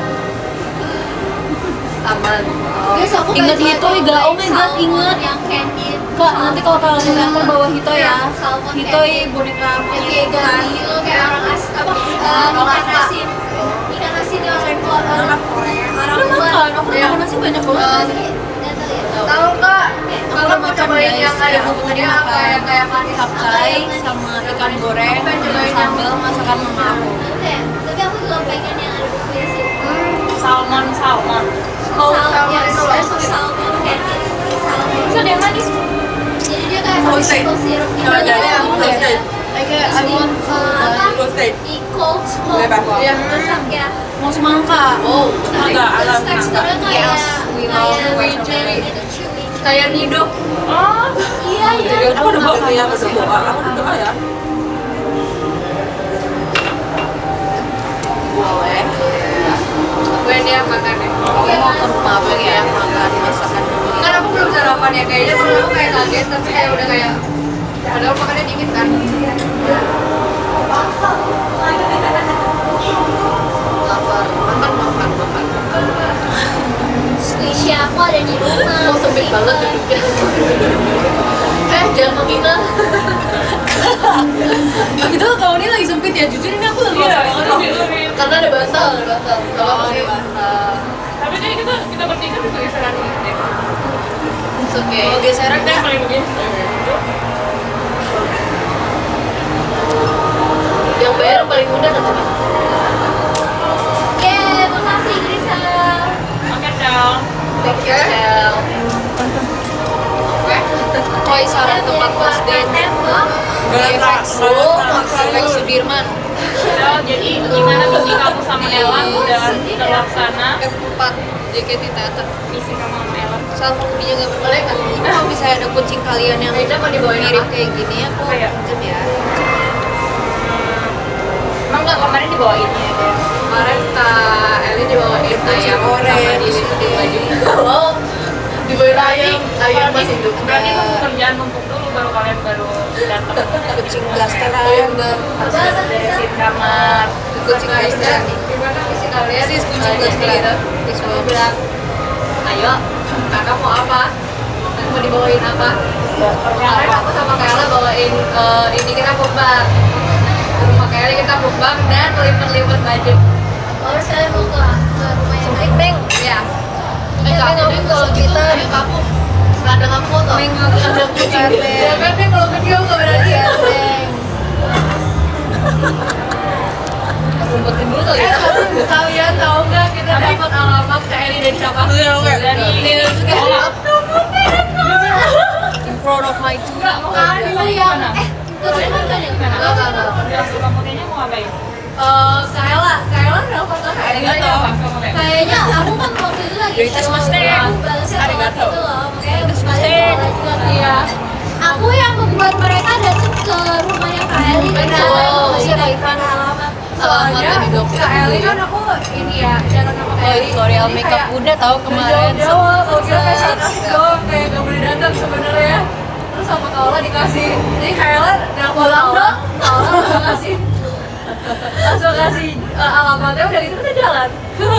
Aman. Guys, aku Ingat baju Hitoy ada gak? Oh my god, salmon ingat. yang candy. Kak, nanti kalau kalian nonton bawa Hitoy ya. Salmon Hitoy candy. boneka Yang kayak Galileo kayak orang ikan asin. Ikan asin yang orang Korea. Orang Udah luar. makan, aku udah makan nasi banyak banget. Tahu Kak? Kalau mau cobain yang ada bumbunya apa yang kayak manis Capcay sama ikan goreng, sambal masakan mama aku. Tapi aku juga pengen yang ada bumbunya sih. Salmon. Salmon itu loh. salmon candy. Salmon. Bisa deh manis. Jadi dia kayak Toasted. maple syrup gitu. Coba jadi yang toasted. Kayak I want apa? Toasted. Di cold smoke. Bebas. Iya. Masak ya. mau semangka. Oh, Agak alam Terus teksturnya kayak Yes, we love kayak chewy. strawberry gitu chewy. kayak nido. Oh, Iya iya. Aku udah bawa ya, aku udah bawa. Aku udah bawa ya. Boleh. gue nih yang makan deh. Kamu mau ke rumah apa ya makan masakan dulu? Kan aku belum sarapan ya kayaknya kalau aku kayak kaget tapi kayak udah kayak padahal makannya dikit kan. Lapar. Makan. Squishy aku ada di rumah. Kok sempit banget duduknya. Jangan menghina. Itu kamu ini lagi sempit ya. Jujur ini aku lagi iya, banget itu loh. lebih. Karena ada bantal. Kalau Oh, masih iya. bantal. Tapi kayak kita bertiga bisa geseran dikit deh. It's okay. Mau geseran Kita deh. paling begini. Yang bayar yang paling mudah katanya. Yeay, makasih Grisa. Oke, dong. Thank you, Sel. Koi saran tempat first date. Tembok. Kompleks Sudirman. Oh, jadi gimana misi kamu sama Ella udah terlaksana? F4 JKT Theater. Misi kamu sama Ella. Saat hobinya gak boleh kan? Ini kalau misalnya ada kucing kalian yang mirip kayak gini aku Kayak? pinjem ya. Emang nggak kemarin dibawain ya? Kemarin Kak Eli dibawain ayam oren di sini baju. Oh, dibawain ayam masih hidup. Berarti itu pekerjaan numpuk dulu baru kalian baru datang. Kucing blasteran. Harus beresin kamar. Kucing blasteran. Gimana misi kalian? Sis kucing blasteran. Aku bilang, ayo kakak mau apa? Mau dibawain apa? Kemarin aku sama Kayla bawain ini kita bukbang. Sama Kayla kita bukbang dan lipet-lipet baju. Oh, saya mau ke rumah yang lain. Meng, Ya. kamu kalau kita kamu ada kamu foto. Meng ada kucing. Ya kan dia kalau video nggak berani ya. Rumpetin dulu kali ya. Kalian tahu nggak kita dapat alamat Kak Eli dari siapa? Dari sekolah. In front of my two. Dulu yang terus mana nih? Enggak. Kamu kayaknya mau ngapain? Kayla nelfon ke Kak Arigato. Kayaknya aku kan waktu itu lagi Arigato master. aku balasnya telat Arigato. gitu loh, makanya kalian telat juga. Iya. Aku yang membuat mereka datang ke rumahnya Kak Eli. Oh, Masih iya. Ivan alamat. Alamatnya di dokter. Kak Eli kan aku ini ya, jalan sama Kak Oh, Eli. tutorial Jadi makeup kayak udah tahu kemarin. jauh-jauh, kalau kira kayak kasih doang, kayak gak boleh datang sebenarnya. Terus sama Kaola dikasih, jadi Kaola nelfon Kaola, Kaola langsung kasih alamatnya, udah gitu kita jalan.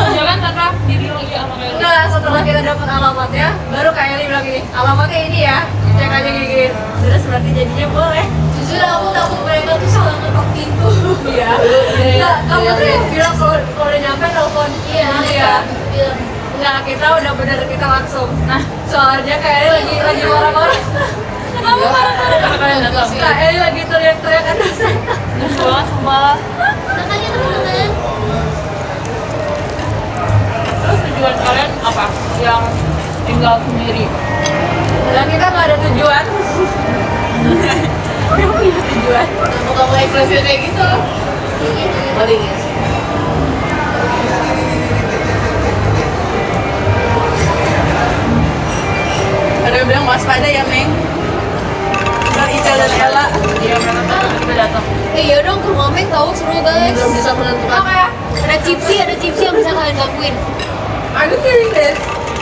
Jalan tanpa diri lagi sama kayak Enggak, setelah kita dapat alamatnya, baru Kak Eli bilang gini, alamatnya ini ya, cek aja gini. Terus berarti jadinya boleh. Jujur aku takut mereka tuh salah ngetok pintu. Iya. Enggak, kamu tuh yang bilang kalau udah nyampe telepon. Iya. Iya. Bilang, Enggak, kita udah bener kita langsung. Nah, soalnya Kak Eli lagi marah-marah. Kamu marah-marah. kalian datang. Kak Eli lagi teriak-teriak ada setan. Sumpah, sumpah. makanya teman-teman. Terus tujuan kalian apa? Yang tinggal sendiri. Dan kita nggak ada tujuan. Udah punya tujuan. Kamu ekspresi kayak gitu. Mari guys. Ada yang bilang waspada ya, Meng. Ntar Ica dan Ella. Iya, mereka tahu kita datang. Iya dong, ke rumah Meg tahu seru guys. Belum bisa menentukan. Apa ya? Ada cipsi yang bisa kalian gangguin. Are you hearing this?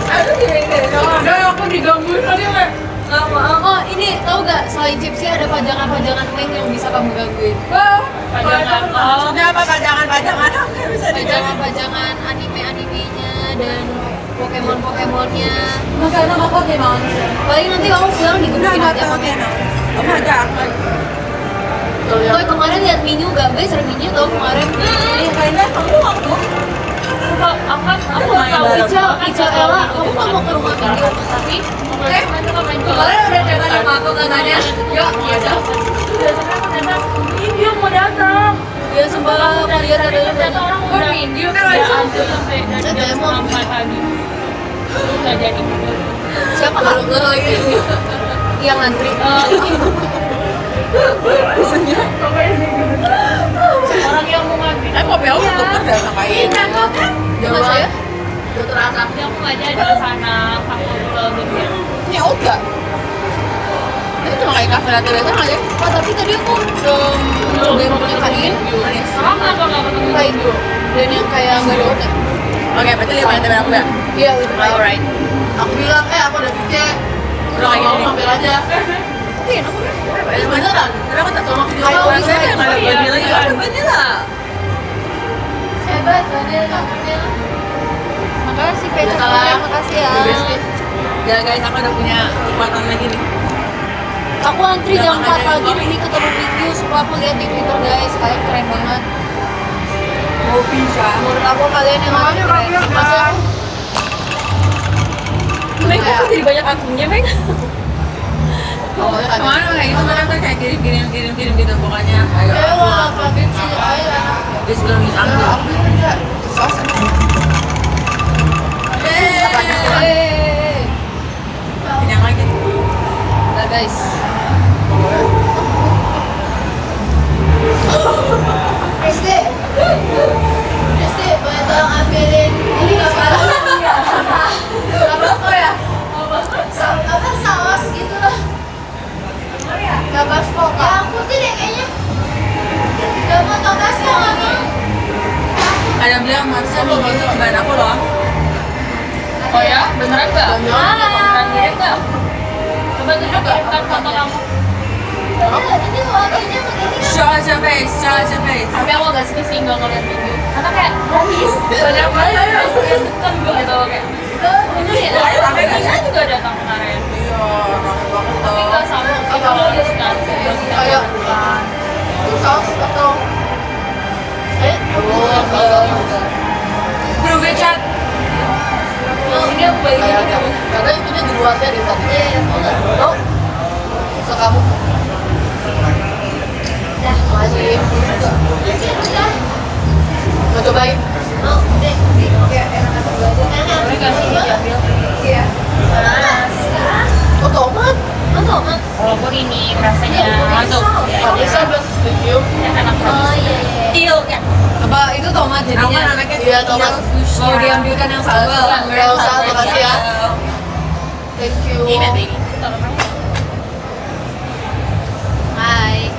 Are you hearing this? Ada aku digangguin tadi kayak nggak mau. Oh ini tahu gak, selain cipsi ada pajangan-pajangan Meg yang bisa kamu gangguin. Wah, Pajangan. Oh, Maksudnya apa pajangan-pajangan? Apa yang bisa diganggu? Pajangan-pajangan anime-animenya dan Pokemon-Pokemonnya. makanya apa gimana? Paling nanti kamu pulang digebukin aja pakai. Kamu ajak. Oh kemarin lihat Minyu gak guys? Ada Minyu tau kemarin. Kayaknya kamu waktu aku nggak tahu. Ica Ella, kamu nggak mau ke rumah Minyu? Tapi main Kemarin udah jangan sama aku katanya. Yuk, gitu. dia mau datang. Ya sumpah aku lihat ada yang Ternyata orang Kok udah minggu kan udah langsung. antri sampai dari jam 4 pagi. Terus nggak jadi. siapa kalau lagi yang ngantri? Orang yang mau ngantri. kopi aku tuker dah ngapain? Jangan saya. Dokter Asapnya aku nggak jadi ke sana. Aku ke Jogja. Ya udah. Itu cuma kayak kafe latte aja aja. Oh tapi tadi aku cobain mobilnya kalian. Sama kenapa nggak ketemu? Kayak dan yang kayak nggak ada otak. Oke, berarti 5 yang temen aku ya? Iya udah. Alright. Aku bilang aku ada video. Udah kayak gini. Mampir aja. Iya, aku beneran. Tapi aku tak sama video Ayo, aku bisa rasanya ya? nggak ada Iya, vanilla iya. juga ada vanilla. Hebat, Daniel kamunya. Makasih Ya, Peca. salah. Makasih ya. Ya guys, aku udah punya kekuatan lagi nih. Aku antri Udah jam makan 4 dari pagi kopi. demi ketemu Minggu. Sumpah aku lihat di Twitter guys, kalian keren banget. Mau bisa. Menurut aku kalian yang Makanya keren. kopi apa? Masa aku Meng, kok jadi banyak akunnya, Meng? awalnya ada. Kemarin kayak gitu kan aku kayak kirim gitu pokoknya. Ayo. Ayo lah, pakai sih, ayo lah. Dia sebelum use aku. Hey. Kenyang lagi. Nah guys, SD boleh tolong ambilin ini nggak salah apa kok ya apa saus gitu lah tabasco yang putih deh kayaknya nggak mau tabasco nggak mau Ada bilang maksudnya minggu itu lebaran aku loh. Oh ya? Beneran nggak? Beneran mirip nggak? Coba tunjukkan foto kamu. ini wanginya begini kan Show us your face, show us your face. Tapi aku agak sedih sih nggak ngeliat Minggu. Karena kayak gratis. Banyak banget. Kan gitu kayak. Ini ya, tapi saya juga datang kemarin. Iya, rame banget Tapi tuh. nggak sama kita nulis kan. Ayo. itu saus atau Bro, chat. Ini aku balikin Kayak ini. karena itunya di luarnya di tadi. iya iya mau Oh, bisa kamu. Makasih. udah Mau cobain? mau deh kayak enak atau enggak aja Boleh nggak sih diambil? iya Oh tomat. mau tomat Walaupun ini rasanya masuk. Bisa plus setuju. Ya, enak banget. oh iya iya Deal ya. Apa itu tomat Aku jadinya? kan anaknya Iya Iya, tomat. Mau diambilkan yang sambal. Nggak usah, makasih ya. Thank you. Ini baby. Hai.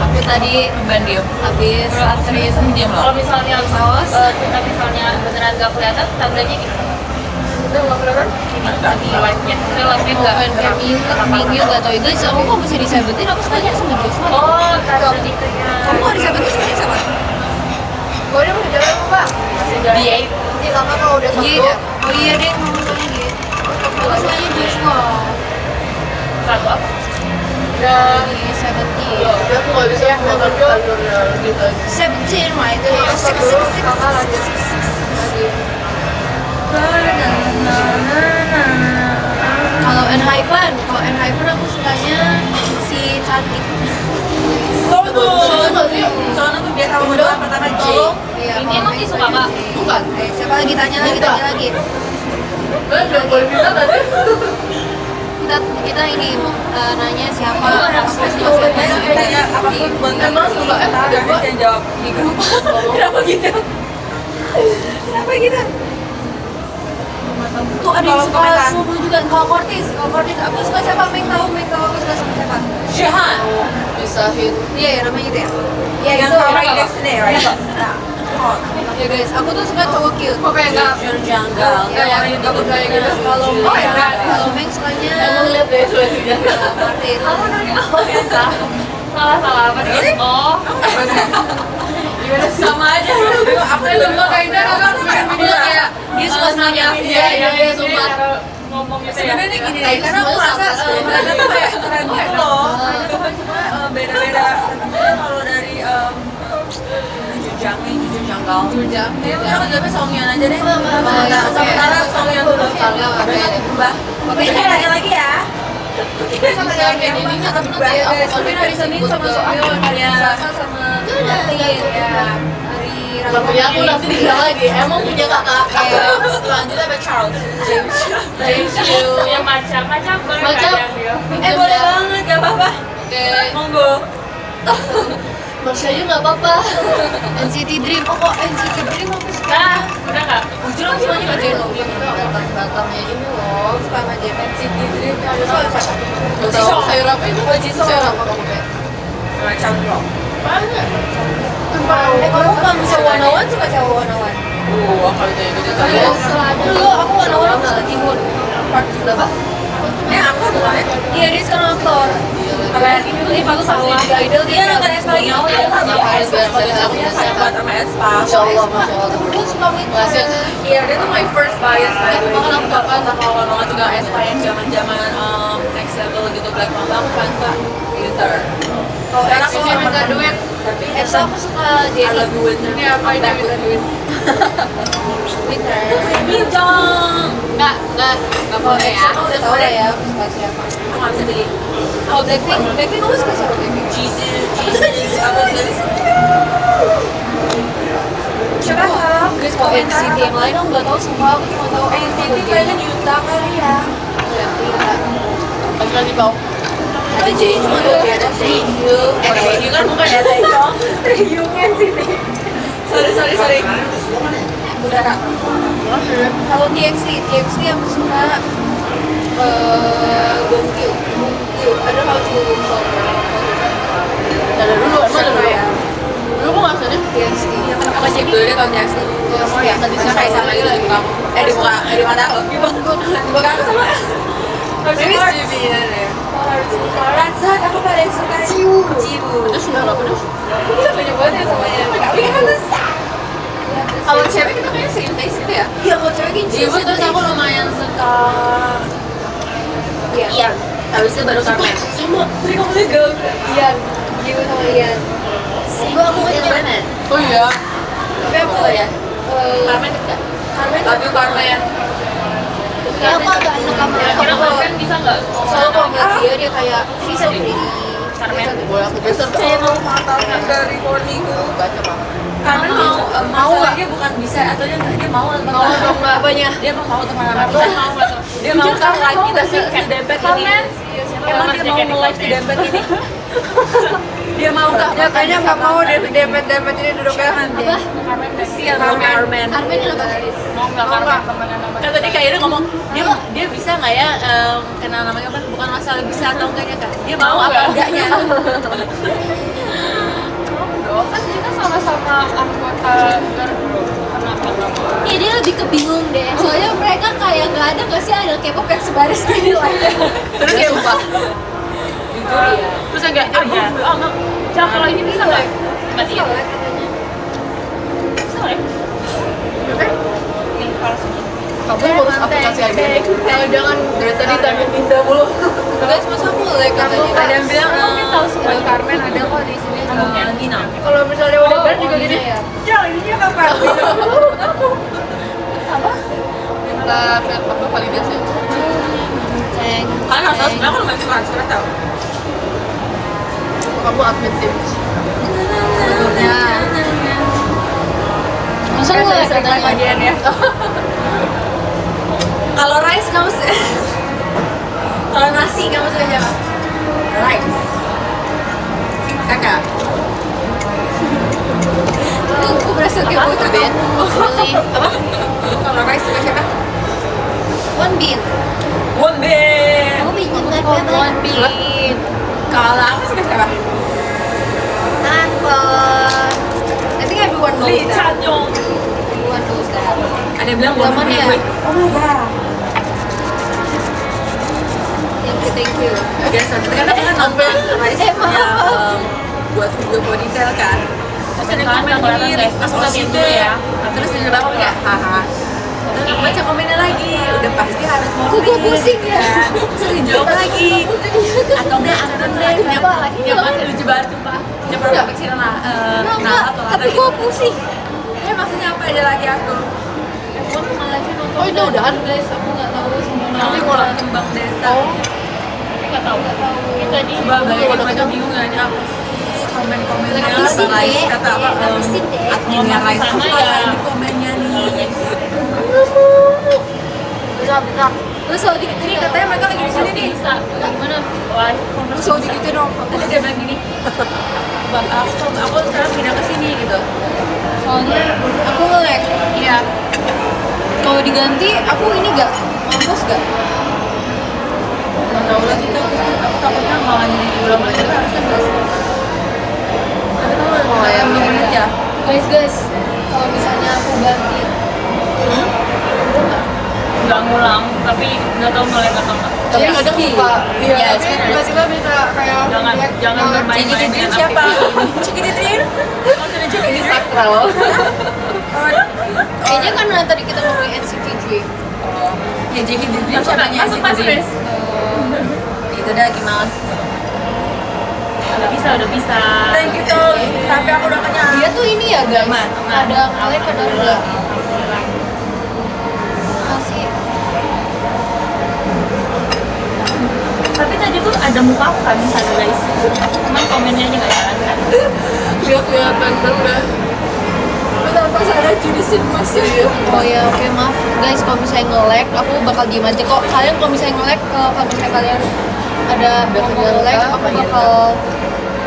Aku tadi Bandio. habis antri Diam Kalau loh. misalnya saus. kita misalnya beneran gak kelihatan, tandanya gitu. Itu nggak kelihatan? Tadi like-nya. Saya like-nya nggak. Minggu nggak tau guys, aku kok bisa di Seventeen, aku sukanya sama Joshua. Oh, tanda itunya. Kamu nggak di Seventeen sukanya sama? Gue udah mau jalan kok, Pak. Dia Nanti kakak kalau udah Iya, Sabtu. oh iya deh, ngomong sukanya gitu. Aku sukanya Joshua. Satu apa? Di Seventeen. Tapi aku nggak bisa makan sayurnya gitu aja. 17 right? Kakak lanjut lagi. Kalau Enhypen aku sukanya si cantik. Soalnya tuh biasa kamu doang pertama J. Iya, Ini emang dia suka, Kak? Bukan. Siapa lagi tanya lagi. Udah boleh bilang nggak sih? Kita ini nanya siapa Tanya apapun buat Emang suka ada yang jawab di grup. Kenapa gitu? Kenapa gitu? tuh ada yang suka sudu juga. Kalau Cortis aku suka siapa? Meng tahu aku suka sama siapa? Syahan. Pisahin. Iya ya namanya gitu ya. Iya Yang itu. kawaii desu ne, right? Ya guys, aku tuh suka cowok cute. Kok kayak nggak Jujur janggal. kayak nggak percaya gitu? Kalau Oh, ya, kalau Meng sukanya Emang lihat deh selanjutnya. Martin. Salah apa nih? Oh, Gimana sih? Sama aja. Aku udah bilang kayaknya kakak pengen bilang kayak Dia suka sama Iya, sumpah. ngomong gitu ya. Sebenarnya gini deh, karena aku merasa mereka tuh kayak keren gitu loh. Cuma beda-beda. Kalau dari jujur janggal. Dia udah jawabnya Songyeon aja deh. Sementara Songyeon dulu. Berubah. Oke, tanya lagi ya. Sama kayak gini tapi nanti aku Tapi hari Senin sama Soyeon, hari Selasa sama Martin. Hari Kalau punya aku nanti dibilang lagi, emang punya kakak. Selanjutnya ada Charles. Thank you. Ya macam-macam boleh Macam. kadang dia. Boleh banget, gak apa-apa. Oke. Monggo. Masih aja nggak apa-apa. NCT Dream. Oh kok NCT Dream aku suka. Nah, udah nggak? Jujur aku sukanya nggak Jeno. Batang-batangnya ini loh. Suka sama Jeno. NCT Dream. Gak tahu sayur apa itu? Sayur apa kamu kayak? Macam bro. Banyak. Kamu kalau bisa one-on-one suka siapa one-on-one? Kalau itu yang gitu. Dulu aku one-on-one aku suka Jihoon. Part berapa? Ini aku bukan ya? Iya dia sekarang aktor. Ini bagus sama Idol. Idol dia nonton Espa lagi. Aku sama Espa. Masya Allah, Masya Allah. Aku suka Winter. Iya, dia tuh my first bias by the way. Aku suka sama orang juga Espa yang zaman-zaman next level gitu Black Mamba. Aku paling suka Winter. Sekarang aku Sisi minta duit. tapi Espa aku suka I Jennie. love you Winter. Ini apa ini minta duit? Winter. Minjong. Nggak boleh ya. Aku udah tau lah ya aku suka siapa. Aku nggak bisa beli. Oh Blackpink kamu suka siapa Blackpink? Jesus. Aku beli. Coba kalau Guys kalau NCT yang lain aku nggak tahu semua. Aku cuma tahu NCT kayaknya Yuta kali ya. Pas lagi bau. Ada J cuma tahu dia ada J. Ini kan bukan ya Taeyong. Taeyongnya sini. Sorry. Udara. Kalau TXT aku suka Gongkyu. Ada Housefu Song. Dari dulu, emang dari dulu. Dulu kok nggak sadar? TXT. Aku cek dulu deh kalau TXT. Oh ya. Nanti saya kayak sama lagi di kamu. Di mata aku. Di muka aku sama. Maybe Stevie ya deh. Rasa aku paling suka Jibu. Terus udah nggak pedes? Kita banyak banget ya semuanya. Tapi harus. Kalau cewek kita kayaknya same taste gitu ya. Iya kalau cewek gitu. Jibu terus aku lumayan suka. Iya. Habis itu baru Carmen. Sama. Tadi kamu juga. Ian. Jiwo sama Ian. Jibu aku suka Carmen. Oh iya. Tapi aku ya. Carmen tidak. Carmen. Tapi Carmen. Kayak aku agak enak sama Kira kalau kan bisa nggak? soalnya kalau ngeliat dia kayak she's so pretty. Carmen. Boleh aku besar. Saya mau matanya dari morningku. Baca apa? Carmen mau nggak? Dia bukan bisa atau dia mau atau Mau dong nggak apanya? Dia mau teman-teman. Mau nggak tuh? Dia mau kan live kita sedempet ini. Carmen. Emang dia mau live sedempet ini. Dia mau nggak? Ya kayaknya nggak mau deh dempet ini duduknya. Apa? Kasihan sama Armen. Armen kenapa? Mau nggak karena temenan sama Kan tadi kayaknya ngomong dia bisa nggak ya kenal namanya kan bukan masalah bisa atau enggaknya kan dia mau apa enggaknya. dong, kan kita sama-sama anggota girl group. Kenapa nggak mau? Iya dia lebih kebingung deh. Soalnya mereka kayak nggak ada nggak sih ada K-pop yang sebaris gini lah. Terus ya sumpah Terus agak jangan kalau ini bisa nggak? Berarti ya? Bisa nggak ya? Nih, kalau sini. kamu bagus aplikasi aja jangan dari tadi tanya Dinda mulu. Guys masa aku like katanya Ada yang bilang tahu semua Carmen ada kok di sini. Gina Kalau misalnya udah beres juga gini. Ya ininya kapan? minta apa validasi Kalian harus tahu sebenarnya kalau main transfer tahu. kamu admin tim Sebetulnya. Masa lu like katanya? Bagian ya. Kalau rice kamu kalau nasi kamu suka siapa? Rice. Kakak. Itu aku berasa kayak butuh Ben. really apa Kalau rice suka siapa? One bean. One bean. Aku pinjam kan one Ben. bean Kalau aku suka siapa? Apa? I think everyone knows Lee that. Chanyoung. Everyone knows that. Ada yang bilang Zaman bukan ya? gue. Oh my god. Thank you. Biasa, kita kan nonton rice maaf. buat video ponytail kan. Terus ada yang Kan, komen kelihatan, gini, guys. pas Aku udah liatin gitu dulu ya. ya. Terus di belakang kayak haha. Terus aku baca komennya lagi, udah pasti harus mau. Kok gue pusing ya? Terus dijawab lagi. Atau enggak Anton deh, yang masih lucu banget sumpah. Coba nggak bikin lah, kenal atau Tapi gue pusing. Ya maksudnya apa aja lagi aku? oh itu udahan Guys, aku nggak tahu semua. Nanti mau lanjut Bang Desa. Tapi nggak tahu. Ini tadi. Coba balik mereka bingung nanya apa sih komen-komennya Habisin Rice deh. kata apa Habisin deh. adminnya Kalau Rice sama apa ya. di komennya nih Bisa. Terus kalau gitu ini katanya mereka lagi di sini nih Bisa. Gimana? Wah, terus so gitu dong tadi dia bilang gini bang aku sekarang pindah ke sini gitu Soalnya aku nge-lag. iya Kalau diganti, aku ini gak mampus gak? nggak tahu lagi tuh aku takutnya malah jadi diulang lagi tapi harusnya nggak sih tapi tahu kalau yang begini aja Guys, kalau misalnya aku ganti, nggak ngulang, tapi nggak tahu mulai atau nggak. tapi kadang suka iya tapi tiba-tiba bisa kayak Jangan bermain-main dengan siapa aplikasi. Cikididin maksudnya ini Cikididin sakral kayaknya kan tadi kita ngomongin NCT Dream. ya Cikididin Masuk Mas Chris. itu dah Gimas Udah bisa. thank you tuh tapi aku udah kenyang Dia tuh ini ya guys, kadang nge-lag kadang enggak. Masih. Tapi tadi tuh ada muka aku kan misalnya guys. Cuman komennya aja nggak jalan kan. kelihatan banget lu tanpa sadar judisin mas Oh ya, oke maaf guys kalau misalnya nge-lag, aku bakal diem aja kok. Kalian kalau misalnya nge-lag, kalau misalnya kalian ada ngomong lag, aku bakal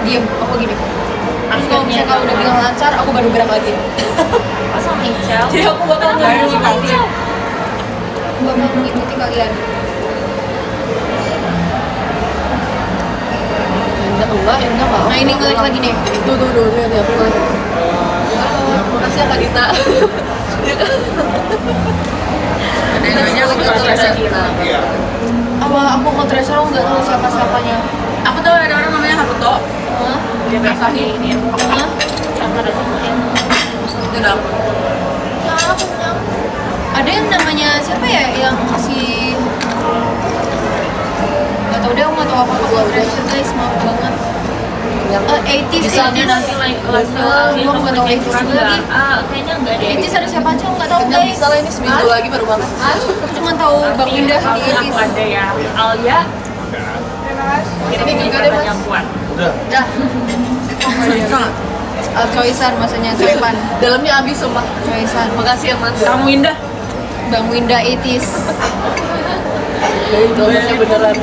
diem. Aku gini. Terus kalau misalnya kalau udah bilang lancar, aku baru gerak lagi. Masa Michelle? jadi aku bakal ngomongin Aku bakal mengikuti kalian. enggak Nah ini nge-lag lagi nih. tuh lihat ya aku makasih ya Kak Dita ada yang nanya aku juga treasure Aku mau tracer, aku nggak tahu siapa-siapanya. aku tahu ada orang namanya Haruto Hah? Dia Asahi ini. Hah? Yang ada sebutin. itu dong Ada yang namanya siapa ya yang si nggak tahu deh, aku nggak tahu apa apa tracer guys, maaf banget. 80s Misalnya nanti live Aku nggak tahu 80s kurang lagi. kayaknya enggak deh. 80s ada siapa aja aku nggak tahu nggak guys. bisa lah ini seminggu lagi baru banget Aku cuma tahu Bang Indah di Aku 80s. ada ya. Alia. ini juga deh mas Yang kuat. Dah. Choicean maksudnya Choipan. dalamnya habis sumpah Choicean. makasih ya mas kamu indah Bang Winda 80s. dari dalamnya beneran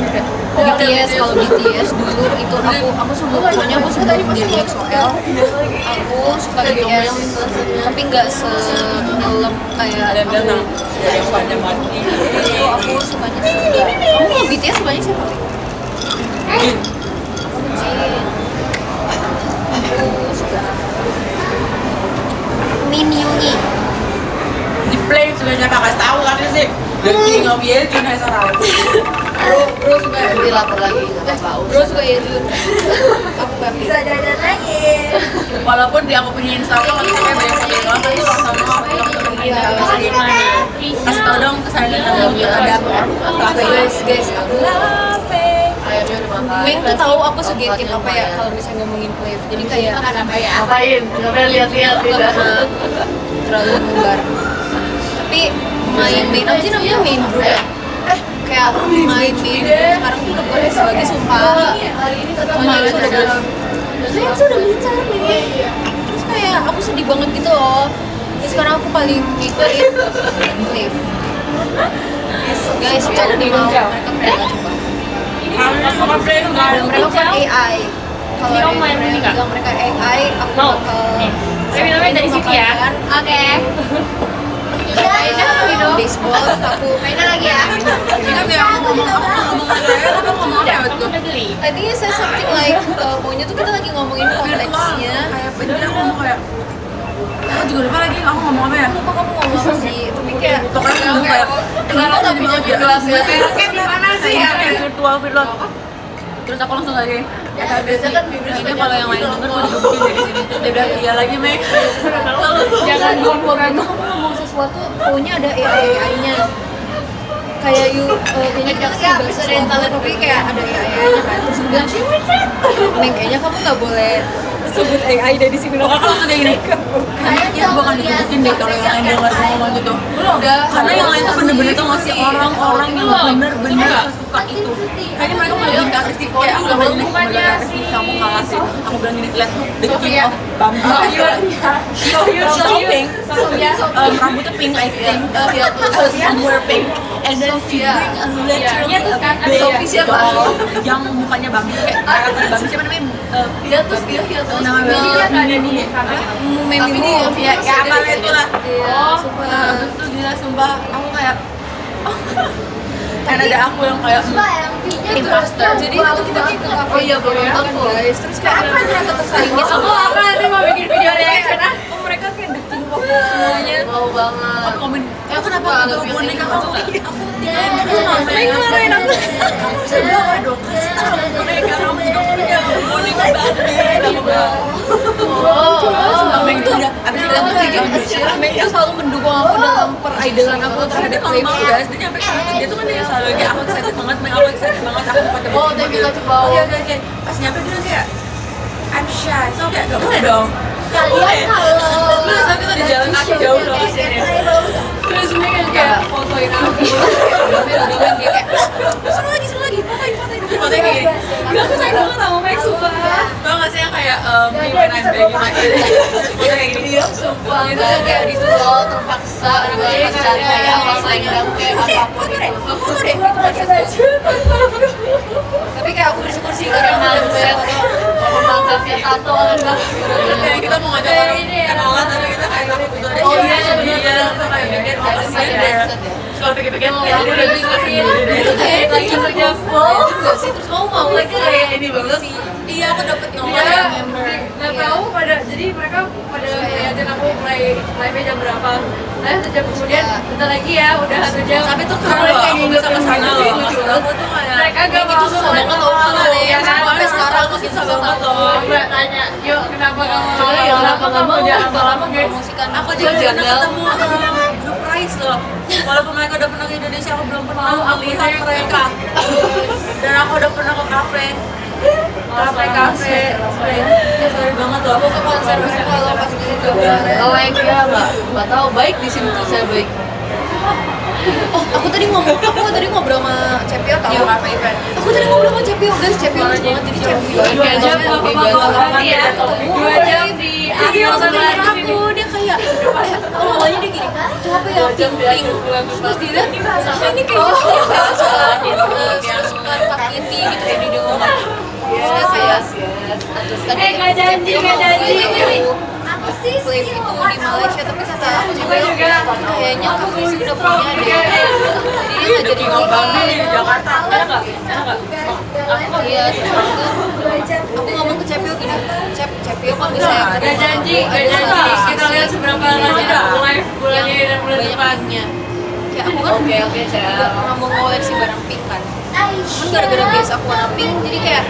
BTS, kalau BTS dulu itu aku suka, soalnya aku suka dari EXO-L. Aku suka BTS, tapi nggak sedalam kayak Ada yang bilang yang pada mati. itu. Aku sukanya juga. Kamu kalau BTS sukanya siapa? Jin. Aku suka Min Yoongi. Di play sebenarnya kakak tahu kan sih. The King of Yeljun hai sarang. Bro suka nanti lapar lagi sama Pak. Bro suka Yeljun. Aku nggak bisa jajan lagi. Walaupun di aku punya Instagram kan kayak banyak foto doang kan tuh sama aku kasih tau dong kesana ada kafe Guys, aku Meng tuh tahu aku segitip apa ya kalau misalnya ngomongin Clive. Jadi kayak Ngapain? Ngapain lihat-lihat nggak pernah terlalu mengumbar. Tapi main apa sih namanya main bro ya? Kayak main sekarang tuh udah boleh sebagai sumpah. Main tuh udah boleh. Saya sudah bicara nih. Terus kayak aku sedih banget gitu loh. Terus sekarang aku paling ngikutin Clive. Guys, jangan di mau mereka coba. Mereka kan AI. Kalau Ini kamu main ini nggak? bilang mereka AI, aku Mau? bakal Nih, saya minumnya dari sini ya. Oke. Baseball, aku mainan lagi ya. kita biar aku ngomong Udah, kamu udah beli. Tadi saya something like pokoknya tuh kita lagi ngomongin konteksnya. kayak bener aku ngomong kayak aku juga lupa lagi aku ngomong apa ya Lupa kamu ngomong apa sih? Tapi kayak pokoknya ngomong kayak kenapa nggak punya gelasnya? kayak gimana sih ya virtual virtual terus aku langsung lagi ini kalau yang lain denger gue digebukin dari sini dia bilang iya lagi Meg Jangan kamu ngomong sesuatu, pokoknya ada AI-nya. Kayak kayaknya kita lagi bahas sesuatu tapi kayak ada AI-nya kan. Terus gue bilang, Neng kayaknya kamu nggak boleh sebut AI dari sini. aku langsung kayak gini kayaknya gue akan digebukin deh kalau yang lain denger gue ngomong gitu karena yang lain tuh bener-bener tuh ngasih orang-orang yang bener-bener sesuka itu kayaknya mereka mau bikin artistik kayak aku gak banyak mau artistik kamu kalah sih aku bilang gini lihat the king of bamboo shopping rambutnya pink I think somewhere pink and then she bring a literally a big doll yang mukanya bambi kayak bambi siapa namanya Dia tuh nama bambi tapi dia ya apa itu lah terus tuh gila sumpah aku kayak kan ada aku yang kayak imposter Jadi waktu kita ke kafe, oh iya baru nonton guys. Terus kayak apa ternyata tersaingnya sama apa nanti mau bikin video reaction ah? mereka kayak deketin waktu semuanya. Mau banget. aku komen kenapa aku boneka kamu aku Mereka marahin aku. kamu bisa bawa dong kasih tahu boneka kamu juga punya boneka Barbie aku bilang Meng itu udah abis itu aku kayak gitu Meng tuh selalu mendukung aku dalam peridolan aku terhadap kalau Clive mau guys dia nyampe sana dia tuh kan dia selalu kayak aku excited banget Meng aku excited banget aku mau ketemu Oh, tapi kita coba. oh iya kayak pas nyampe dia kayak I'm shy so kayak gak boleh dong Kalian kalau terus tapi kita di jalan kaki jauh loh ke sini terus mereka kayak fotoin aku. dia kayak suruh lagi fotoin fotonya kayak gini Gak aku sayang banget sama Max sumpah. tau gak sih yang kayak me when I'm begging my kid foto kayak gini Sumpah itu kayak gitu loh terpaksa juga cari kayak pas lagi aku kayak apapun itu. foto deh tapi kayak aku bersyukur sih Kayak karena mindset, konsepnya tato kan bang. kayak kita mau ngajak orang kenalan tapi kita kayak takut untuk ada Oh iya, iya kita kayak mikir oh kasihan deh kalau pikir-pikir Oh, ya dia udah bisa sendiri deh Kayak lagi kerja full. sih terus kamu mau Like kayak ini banget. iya aku dapet nomor Iya, ya nggak tahu pada jadi mereka pada ngeliatin aku mulai live jam berapa. Nah, 1 jam kemudian bentar lagi ya udah 1 jam. tapi tuh keren loh aku bisa kesana loh maksud aku tuh kayak Mereka gak kayak gitu susah banget loh ya kan? sampai sekarang aku susah banget loh Coba tanya, yuk kenapa kamu mau? ya kenapa nggak mau Jangan lama guys. promosikan aku juga pernah ketemu grup Rise loh walaupun mereka udah pernah ke Indonesia aku belum pernah melihat mereka dan aku udah pernah ke kafe ya sorry banget loh aku ke konser mereka loh pas di situ Like ya nggak tahu baik di sini tuh saya baik. aku tadi ngobrol sama Cepio tau iya kafe event aku tadi ngobrol sama Cepio guys Cepio lucu banget jadi Cepio 2 jam ya. 2 jam di dia langsung akhir dengerin aku dia kayak awalnya dia gini itu apa ya pink terus dia bilang ini kayak suka kaki anxiety gitu ya didengar. Yes. Nggak janji. Aku sih Flave itu di Malaysia tapi kata aku juga kayaknya kamu sih udah punya deh. Jadi dia nggak jadi ngomong. Di Jakarta. Enak nggak? Iya, aku ngomong ke Cepio gini, Cepio kalau misalnya Gak janji. Kita lihat seberapa lama live bulannya dan bulan depan. kayak aku kan Oke, Cel. nggak pernah mau ngoleksi barang pink kan. Cuman gara-gara biasa aku warna pink jadi kayak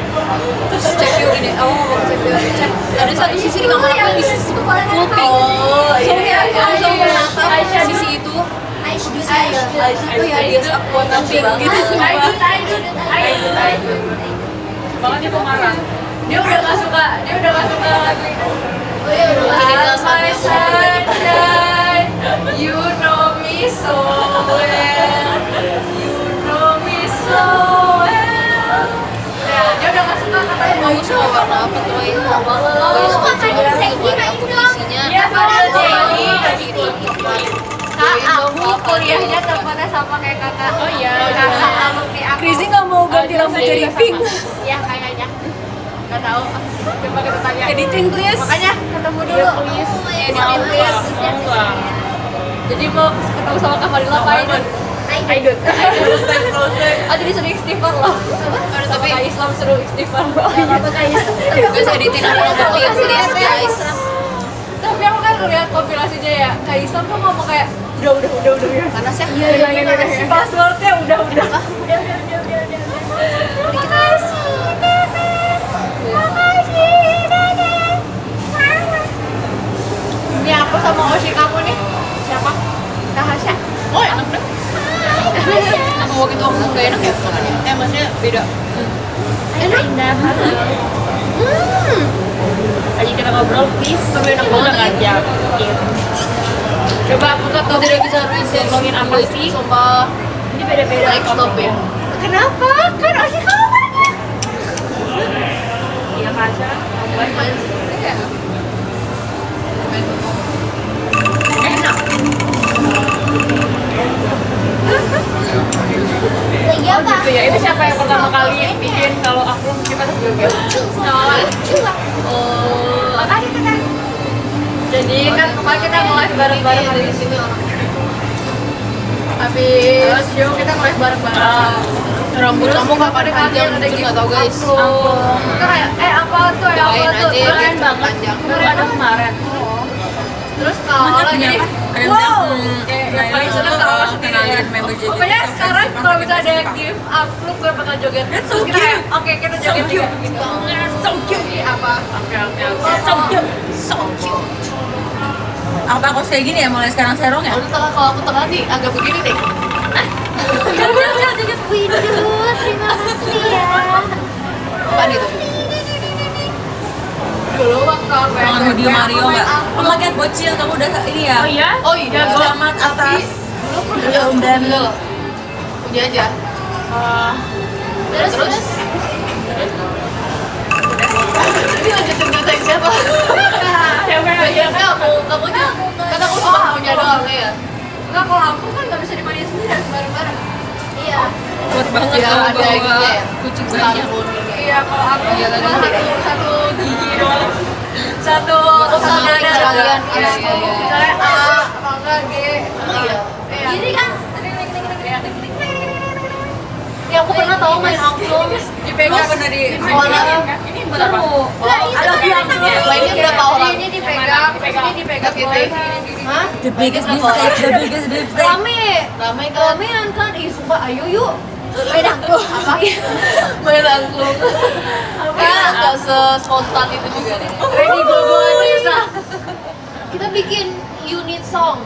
terus Cepio gini, aku ngomong ke Cepio, Cep, ada satu sisi di kamar aku yang di sisi full pink. Oh, So iya. kayak aku selalu menatap sisi itu. Oh ya biasa aku warna pink gitu. Banget dia marah. Dia udah gak suka lagu itu. Mungkin ini salah satu yang mau Sunshine, you know me so well. You know me so well. Ya, dia udah gak suka katanya. mau suka warna apa tuh itu? Pokoknya makanya saya gini dong. isinya Iya, padahal Jenny. itu coklat. Kak, aku kuliahnya tempatnya sama kayak kakak. Oh iya. Kakak alumni aku. Krizi nggak mau ganti rambut jadi pink. Iya, kayaknya. Gak tahu. Coba kita tanya. Editing please. Makanya ketemu dulu. Jadi mau ketemu sama Kak Fadila apa Aidut? Aidut. Oh jadi seru istighfar loh. Aduh, tapi Kak Islam seru istighfar. guys editin aku nomor 5 serius guys. Tapi aku kan ngeliat kompilasinya ya, Kak Islam tuh ngomong kayak udah ya. Panas ya? Passwordnya udah. Ini aku sama Oshi kamu nih. Siapa? Kak Hasya. Oh enak deh. Nama waktu itu aku gak enak ya makannya. Maksudnya beda. Indah. Ayo kita ngobrol please. Tapi enak Udah banget. ngajak. Coba aku Aku tidak bisa research Ngomongin apa sih? Sumpah Ini beda-beda. like stop ya. Kenapa? Kan Oshi kamu banyak. Iya Kasha. Enak. Lagi apa? Gitu ya. Itu siapa yang pertama kali bikin kalau aku kita harus joget? Makasih Tekan. Jadi kan kemarin kita nge-live bareng-bareng di sini orang. Habis show kita nge-live bareng-bareng. Rambut kamu kapan panjang ada itu nggak tahu guys. Kita kayak apa tuh ya Doain apa tuh. aja ya biar Keren banget. panjang. Baru ada kemarin. Terus kalau lagi wow, kayak yang paling seneng kalau aku sendiri ya. Pokoknya sekarang kalau misalnya ada yang give upload gue bakal joget. Terus kita kayak oke kita joget juga gitu. So cute. Apa? Oke. So cute. So cute. Apa aku kayak gini ya mulai sekarang serong ya? Lalu kalau aku tengah nih agak begini deh. Windu, terima kasih ya. Apaan itu? Dulu waktu aku Jangan video Mario nggak? Oh nggak kan bocil kamu udah ini ya? Oh iya? Oh iya. Selamat atas. Belum dan belum. Punya aja. Terus. Ini lanjutin cerita yang siapa? Kayaknya kamu aja. Karena aku cuma punya doang ya. Enggak, kalau aku kan nggak bisa dimandiin sendiri harus bareng-bareng. Iya. Kuat banget Ya kalau ada bawa gitu ya. kucing banyak. Iya, kalau aku Iya, cuma lagi. satu gigi doang. Satu Sama dada kalian. doang. Iya, iya, iya. Misalnya A, kalau enggak G. Emang iya? Iya. Jadi kan Ya aku pernah tahu main angklung. Dipegang. Pernah di Mana? Ini buat apa? Ada biangnya. Mainnya berapa orang? Ini dipegang, ini dipegang. Gitu. Boleh. Hah? The biggest beefsteak, the biggest beefsteak. Ramai kan? Ramean kan, ih sumpah ayo yuk. beda tuh. Apa? Main angklung. Kayak nggak sespontan itu juga deh. Ready go go aja. Kita bikin unit song.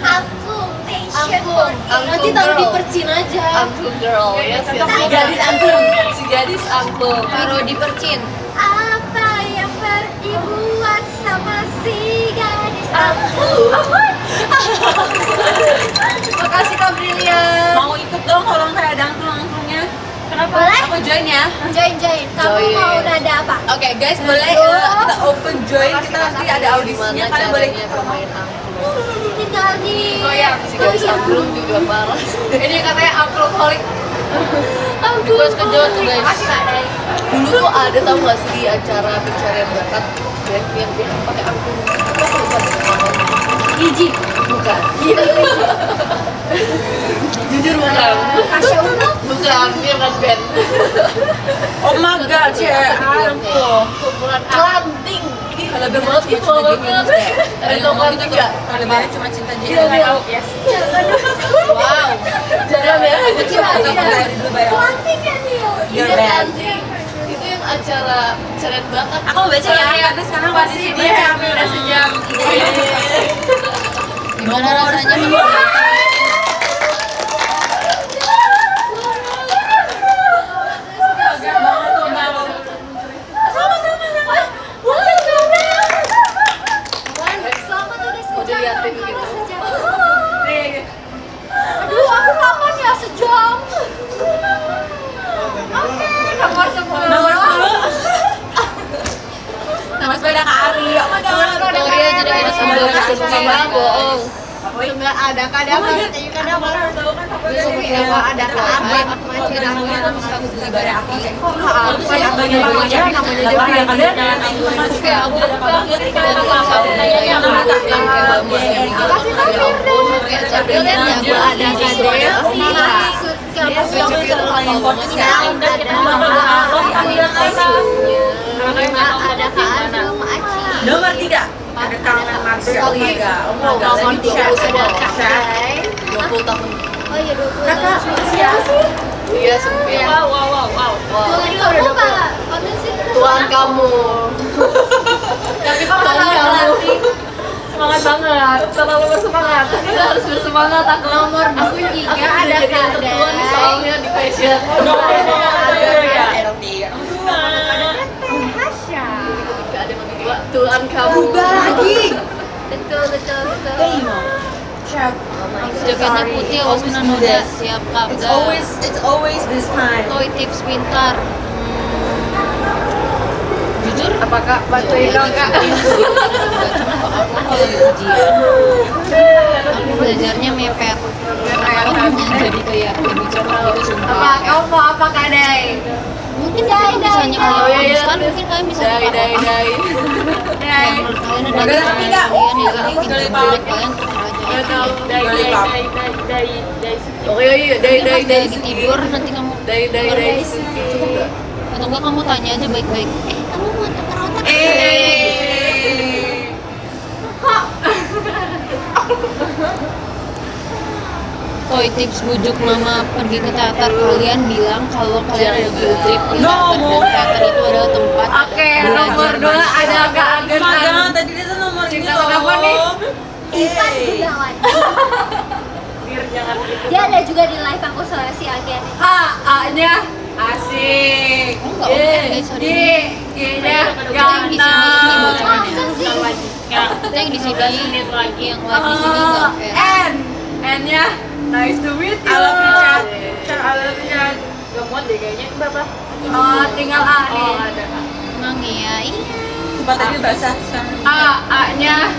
Aku passion for it. Nanti taruh di percin aja. Angklung girl, ya cocok si nih. gadis angklung. Si gadis angklung. Taruh di percin. Apa yang dibuat sama si gadis aku? Makasih Kak Brilian. Mau ikut dong kalau nggak ada angklung-angklungnya. Boleh? Aku join ya. Join. Kamu Join. mau nada apa? Oke guys, boleh kita open join. Kita nanti ada audisinya. Gimana Kalian boleh caranya ikut. bermain angklung? Tinggal di Goyang. Si gadis angklung juga parah. Ini katanya upload holic. Request ke Jo tuh guys. Dulu tuh ada tau gak sih di acara pencarian bakat yang pakai akun apa lupa namanya. Iji. Bukan. Jujur bukan. Bukan, dia bukan band. Oh my god, Kumpulan Kelanting. Ini halaman banget ya cinta Gemini deh. Ada tau Kelanting gak? Halamannya cuma cinta Iya, Gemini. iya. Yes. Wow. Jangan ya. Kelanting kan dia. Iya Kelanting. Itu yang acara pencarian bakat. Aku mau baca ya, karena sekarang Pasti dia udah sejam. Gimana rasanya? Udah liatin gitu. Aduh, aku kapan ya sejam? Oke, nomor 10. Nama sepeda Kak Ari. Oh my god. Oh iya, jadi ada sama bohong. Enggak ada kadang ada Nomor 3. Ada kangen Marsha. Oh my god. Oh my god. Lagi chat. 20 tahun. Oh iya 20. Kakak, siapa sih? Iya, sempit. Wow. Tuhan kamu. Tapi kok kamu Semangat banget. Terlalu bersemangat. Kita harus bersemangat. Aku nomor 3 ada ketentuan nih soalnya di fashion. Ketika ada yang lebih tua, Tuhan kamu. Berubah lagi. betul. Check. Jaketnya putih, awas kena noda. Siap kak. It's always this time. Toy tips pintar. Jujur? Apakah bantuin dong kak? Aku kalau di ujian, aku belajarnya mepet. Jadi kayak lebih cepat gitu sumpah. Apa kamu mau apa kak Day? Mungkin kalau misalnya kalian konstan, mungkin kalian bisa buka Day. yang menurut kalian ada Gak ada kalian tiga. ini tidak jelek kalian tukar aja. Oh iya, Mungkin pas lagi tidur nanti kamu Day. cukup gak? Atau enggak kamu tanya aja baik-baik. Kamu mau tukar otak? Toy tips bujuk mama pergi ke teater, kalian bilang kalau kalian ada field trip ke teater dan teater itu adalah tempat Oke, nomor 2 ada kak Agen. Magang, tadi dia tuh nomor ini loh. Kenapa nih? Ivan Gunawan. Dia ada juga di live aku soal si Agen. A-nya asik. Oh, enggak oke guys, sorry. G-nya Yang di sini ini ganteng. bocorannya. Kita yang di sini yang live di sini enggak fair. N-nya nice to meet you. I love you, Chat. I love you, Chat. Gak muat deh kayaknya. Berapa? Oh, tinggal A nih. Oh, ada. Emang iya, iya. Sumpah tadi basah. Sekarang A-nya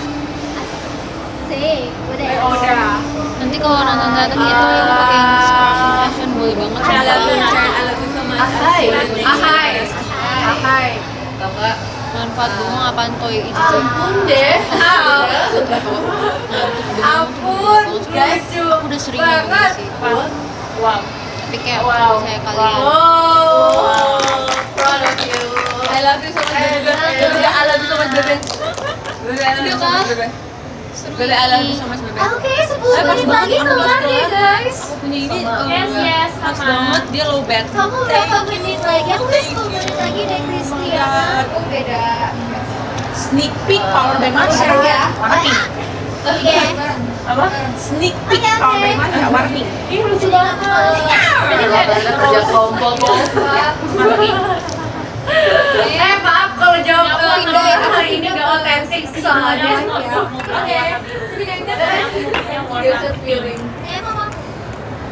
Sik, udah. udah. Nanti kalau nonton-nonton itu yang pakai fashion boleh banget. I love you, Chat. I love you so much. Ahai. Atau enggak manfaat bunga apaan toy itu? Ampun deh. Ampun, guys, Aku udah sering ngomong sih. Wow. Tapi kayak kalau saya kalian Wow. Proud of you. I love you so much, baby. I love you so much, baby. Bebe, I love you so much, Bebe. Oke, 10 menit lagi kelar nih guys. Aku punya ini. Yes, Pas sama. banget dia low bat. Kamu berapa menit lagi? Aku udah 10 menit lagi deh Christiana. Aku beda. Sneak peek power bank Marsha. Warna pink. Oke. Apa? Sneak peek Oke, power oke. bank Marsha. Warna pink. Ini lucu banget. kerja kelompok loh. Maaf kalau jawab hari ini gak otentik soalnya.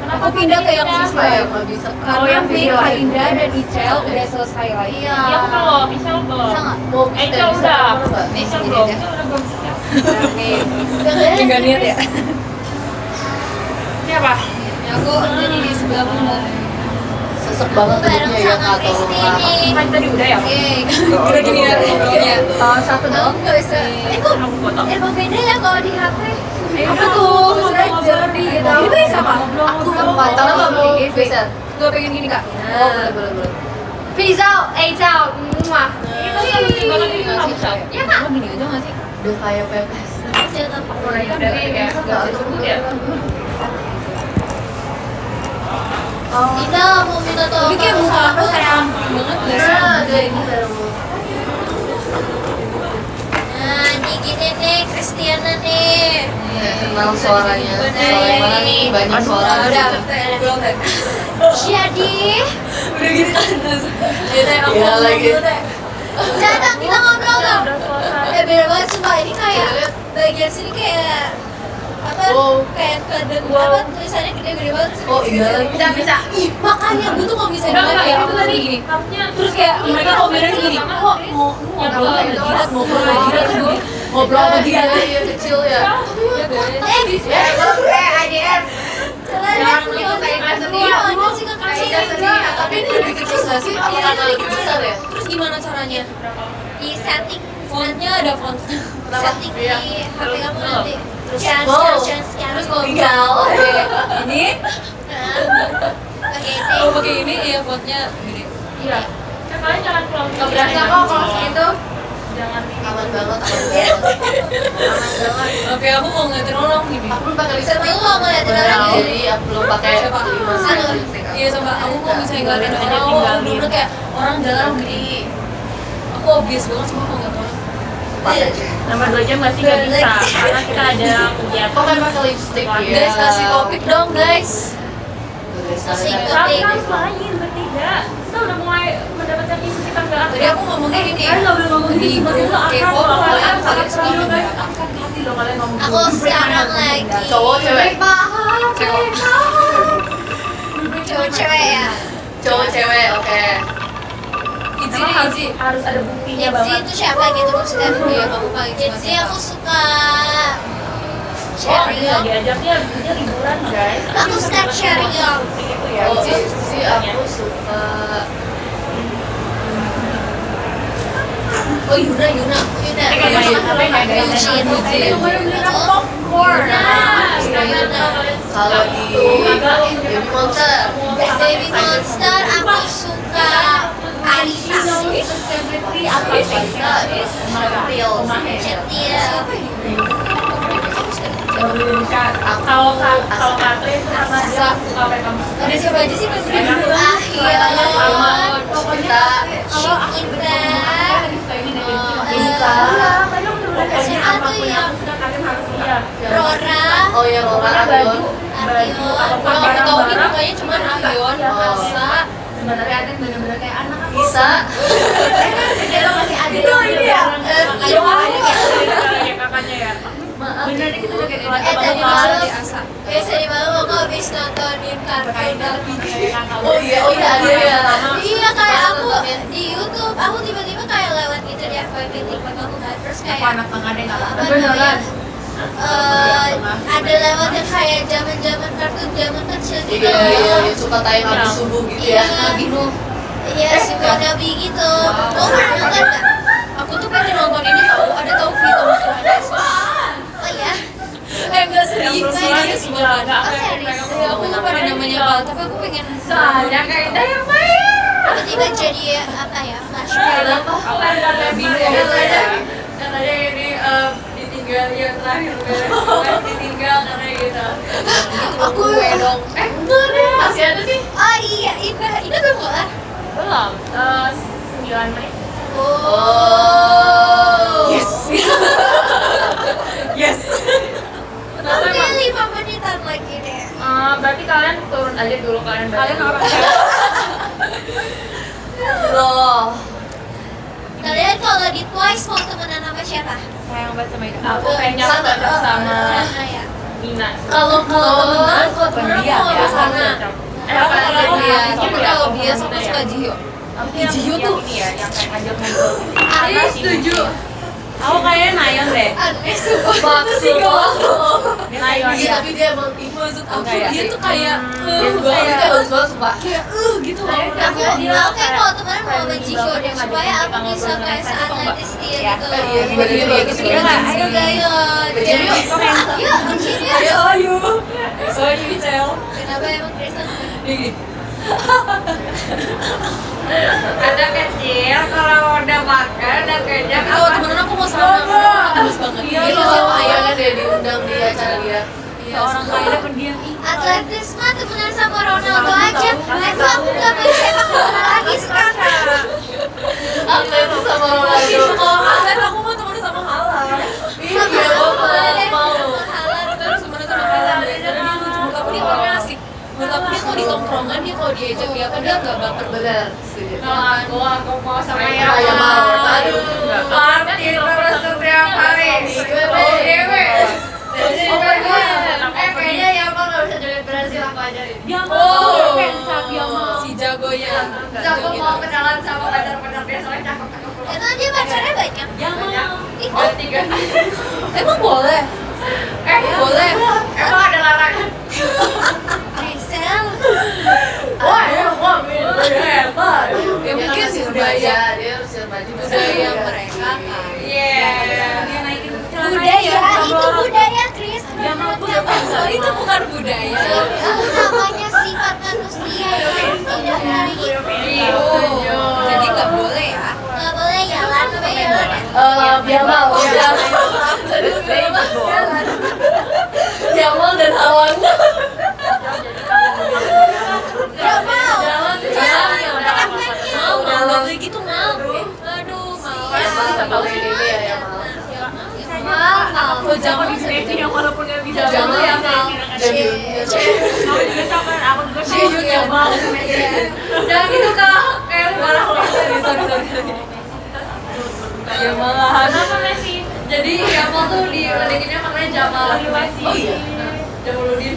Aku pindah ke yang siswa ya, nggak bisa. Oh, yang video Kak lagi. Indah dan Icel udah selesai lagi. Iya, aku belum. Michelle belum. Bisa nggak? Mau Icel udah. Nih, Michelle gini belum. deh. Michelle udah belum. Enggak niat ya. Ini apa? Ya, aku jadi di sebelah benar. sesek banget Bareng duduknya ya sama kak tolong Kristi lah. nih. Kan tadi udah ya? Kira gini ya ngobrolnya. Satu doang. Nggak bisa. Kok emang beda ya kalau di HP? Apa tuh? Jadi gitu. Ini bisa apa? Aku Empat tahun nggak mau bisa. Gue pengen gini kak. Oh boleh. Peace out, ciao. Muah. Itu yang lucu banget itu kamu tahu. Ya kak. Gini aja nggak sih? Udah kayak pepes. Jangan Udah kayak nggak sebut ya. Kita mau minta tolong. Ini kayak sama muka apa aku. sayang banget gak sih? Ada ini baru. Nah, ini gini nih, Kristiana nih. Kenal suaranya. Suara yang mana nih? Banyak suara. Udah, ngobrol deh. Jadi, Udah gini kan. Iya lagi. datang kita ngobrol dong. Beda banget sumpah, ini kayak bagian sini kayak apa? Kayak kadang apa tulisannya gede-gede banget. Oh iya lagi. Bisa. Ih, makanya gue tuh kalau misalnya Enggak, kayak itu tadi gini. terus kayak mereka komennya gini, kok mau ngobrol sama jidat, ngobrol sama jidat gini, ngobrol sama jidat. Iya kecil ya. IDR. Kalian Jangan kayak kelas sendiri. Iya, aja sih ke Kayak kecil. sendiri. Tapi ini lebih kecil nggak sih? Apa karena lebih besar ya? Terus gimana caranya? Di setting, Fontnya ada font. setting di HP kamu nanti. Scan, Wow. scan. Terus kalau Tinggal. pakai ini, Oke, kalau pakai ini ya fontnya gini. Iya. Kalian jangan pulang. Gak berasa kok kalau segitu. Jangan Aman banget, aman banget. Oke, aku mau ngeliatin orang gini. Aku belum pakai lipstick. Lu mau ngeliatin orang gini? Jadi aku belum pakai lipstick. Iya sama aku mau misalnya ngeliatin orang, bener-bener kayak orang jalan gini. Aku obvious banget cuma aku nggak tahu. Nambah 2 jam masih nggak bisa karena kita ada kegiatan. Kok kan pakai lipstick ya? Guys, kasih topik dong guys. Kasih Tapi topik. harus main bertiga. Kita udah mulai mendapatkan isu kita nggak Tadi aku ngomongnya gini. Kalian nggak boleh ngomong Di gitu. grup Sebenarnya K-pop akrab, kalian akrab, kalian suka akrab, banyak. angkat hati loh kalian ngomong Aku sekarang lagi Cowok cewek? cewek-cewek ya. Cowok cewek, oke. Izzy. harus ada buktinya Itzy banget. itu siapa gitu maksudnya? Iya, kamu paling suka Itzy siapa? aku suka Oh, Cherry iya, diajaknya dia liburan guys. Aku suka Cherry Young. Itu ya. Oh, sih aku suka. Oh Yuna. Yuna. Eugene. Popcorn. Kalau di Baby Monster. Baby Monster aku suka Arisa. Real. Cetil. Kalau Katrin itu karena dia suka apa kamu suka. Ada siapa aja sih Mas? Ahyon. Kita Shikita. Siapa pun yang suka kalian harus lihat. Rora. oh ya Laura Baju, Abion. apapun Kalau aku tahu ini barang-barang. mukanya cuma Ahyon, Asa. Sebenarnya ada yang benar-benar kayak anak aku. Bisa. Kita masih ada Itu ini ya? Iya, kayak kakaknya ya. Bener deh kita udah kayak Tadi Asa malam di Asa. biasanya malam aku habis nontonin Carpenter. Oh iya ada ya. Iya kayak aku di YouTube aku tiba-tiba kayak lewat gitu di FYP TikTok aku kan terus kayak Anak tengah deh nggak apa namanya ada lewat yang kayak zaman kartun zaman kecil gitu. Iya, suka tayang habis subuh gitu ya. Binu. Iya suka nabi gitu. Lo pernah nonton nggak? Aku tuh pengen nonton ini tahu Vito Johannes. Oh ya. Enggak serius Serius banget. Oh serius. Aku lupa ada namanya apa, tapi aku pengen Soalnya kayak Indah yang main. Tiba-tiba jadi apa ya flashback. Katanya ini ditinggal yang terakhir beres ditinggal karena gitu. Aku dong. Enggak deh, masih ada sih. oh iya Ina belum kelar. Belum. 9 menit. Oh. Yes. Yes. Oke 5 menitan lagi deh. Berarti kalian turun aja dulu kalian. Kalian orang Loh. Kalian kalau di Twice mau temenan sama siapa? sayang banget sama itu. Aku kayaknya cocok sama Sana ya. Nina. Kalau temenan, kalau temenan Pendiam mau ya. ke sana. Kalau Kalau dia, tapi ya, kalau biasa aku suka Jiho. Jiho tuh ini ya, yang kayak ngajak ngobrol. Aku setuju. Aku kayaknya Nayeon deh. aneh sumpah. Maksi kok. Nayeon Taeyeon Iya, ya. tapi dia emang maksud aku Enggak ya? dia tuh kayak Itu bagus banget sumpah. kayak gitu loh. Aku kayak kalau teman mau benci Korea supaya aku bisa kayak seatletis dia Ya. gitu. Iya, dia bagus Iya nggak? banget. Ayo gayo, Benci yuk. yuk benci yuk. Ayo. Sorry, Cel. Kenapa emang Kristen? Anak kecil kalau udah makan udah kenyang Kalau temen aku mau sama bagus banget. Iya, itu sama ayah kan dia diundang di acara dia. Seorang kaya pendiam Atletis mah temenan sama Ronaldo aja. Itu aku gak main sepak bola lagi sekarang. Aku itu sama Ronaldo. Kan aku mau temen sama Hala. Iya, mau. Terus temen sama Hala. Karena dia lucu, menurut aku dia orangnya asik. Menurut aku dia kalau di tongkrongan dia kalau diajak dia apa dia nggak baper. Bener. Kalau aku mau sama Ayah yang mau. aduh Parkir terus setiap hari. Kayaknya ya Bang nggak bisa joget Brazil aku ajarin. dia mau pensa dia mau Si jagonya. Terus aku mau kenalan sama pacar-pacar dia soalnya cakep-cakep. Itu dia pacarnya banyak. dia mau Ih, Ada 3. Emang boleh? Boleh. Emang ada larangan? Gisel. Wah, hebat. Ya mungkin budaya dia harus remaja. budaya mereka kan. Iya. dia naikin Budaya, itu budaya Chris. Itu bukan budaya. Itu namanya sifat manusia yang tidak baik. Jadi nggak boleh ya? Nggak boleh jalan, Dia mau. Jamal dan Hawan. Nggak mau. Mau nggak kayak gitu mau. Aduh mau. Mau. Jangan yang walaupun nggak bisa Jangan banget, ya, saya Mal. kira-kira. Kamu juga sama, aku juga Dia juga ya mau. Jangan gitu Kak. Kayak marah loh. Ya malahan. Kenapa Messi? Jadi Jamal tuh di weddingnya makanya Jamal. Oh iya. Jamaludin.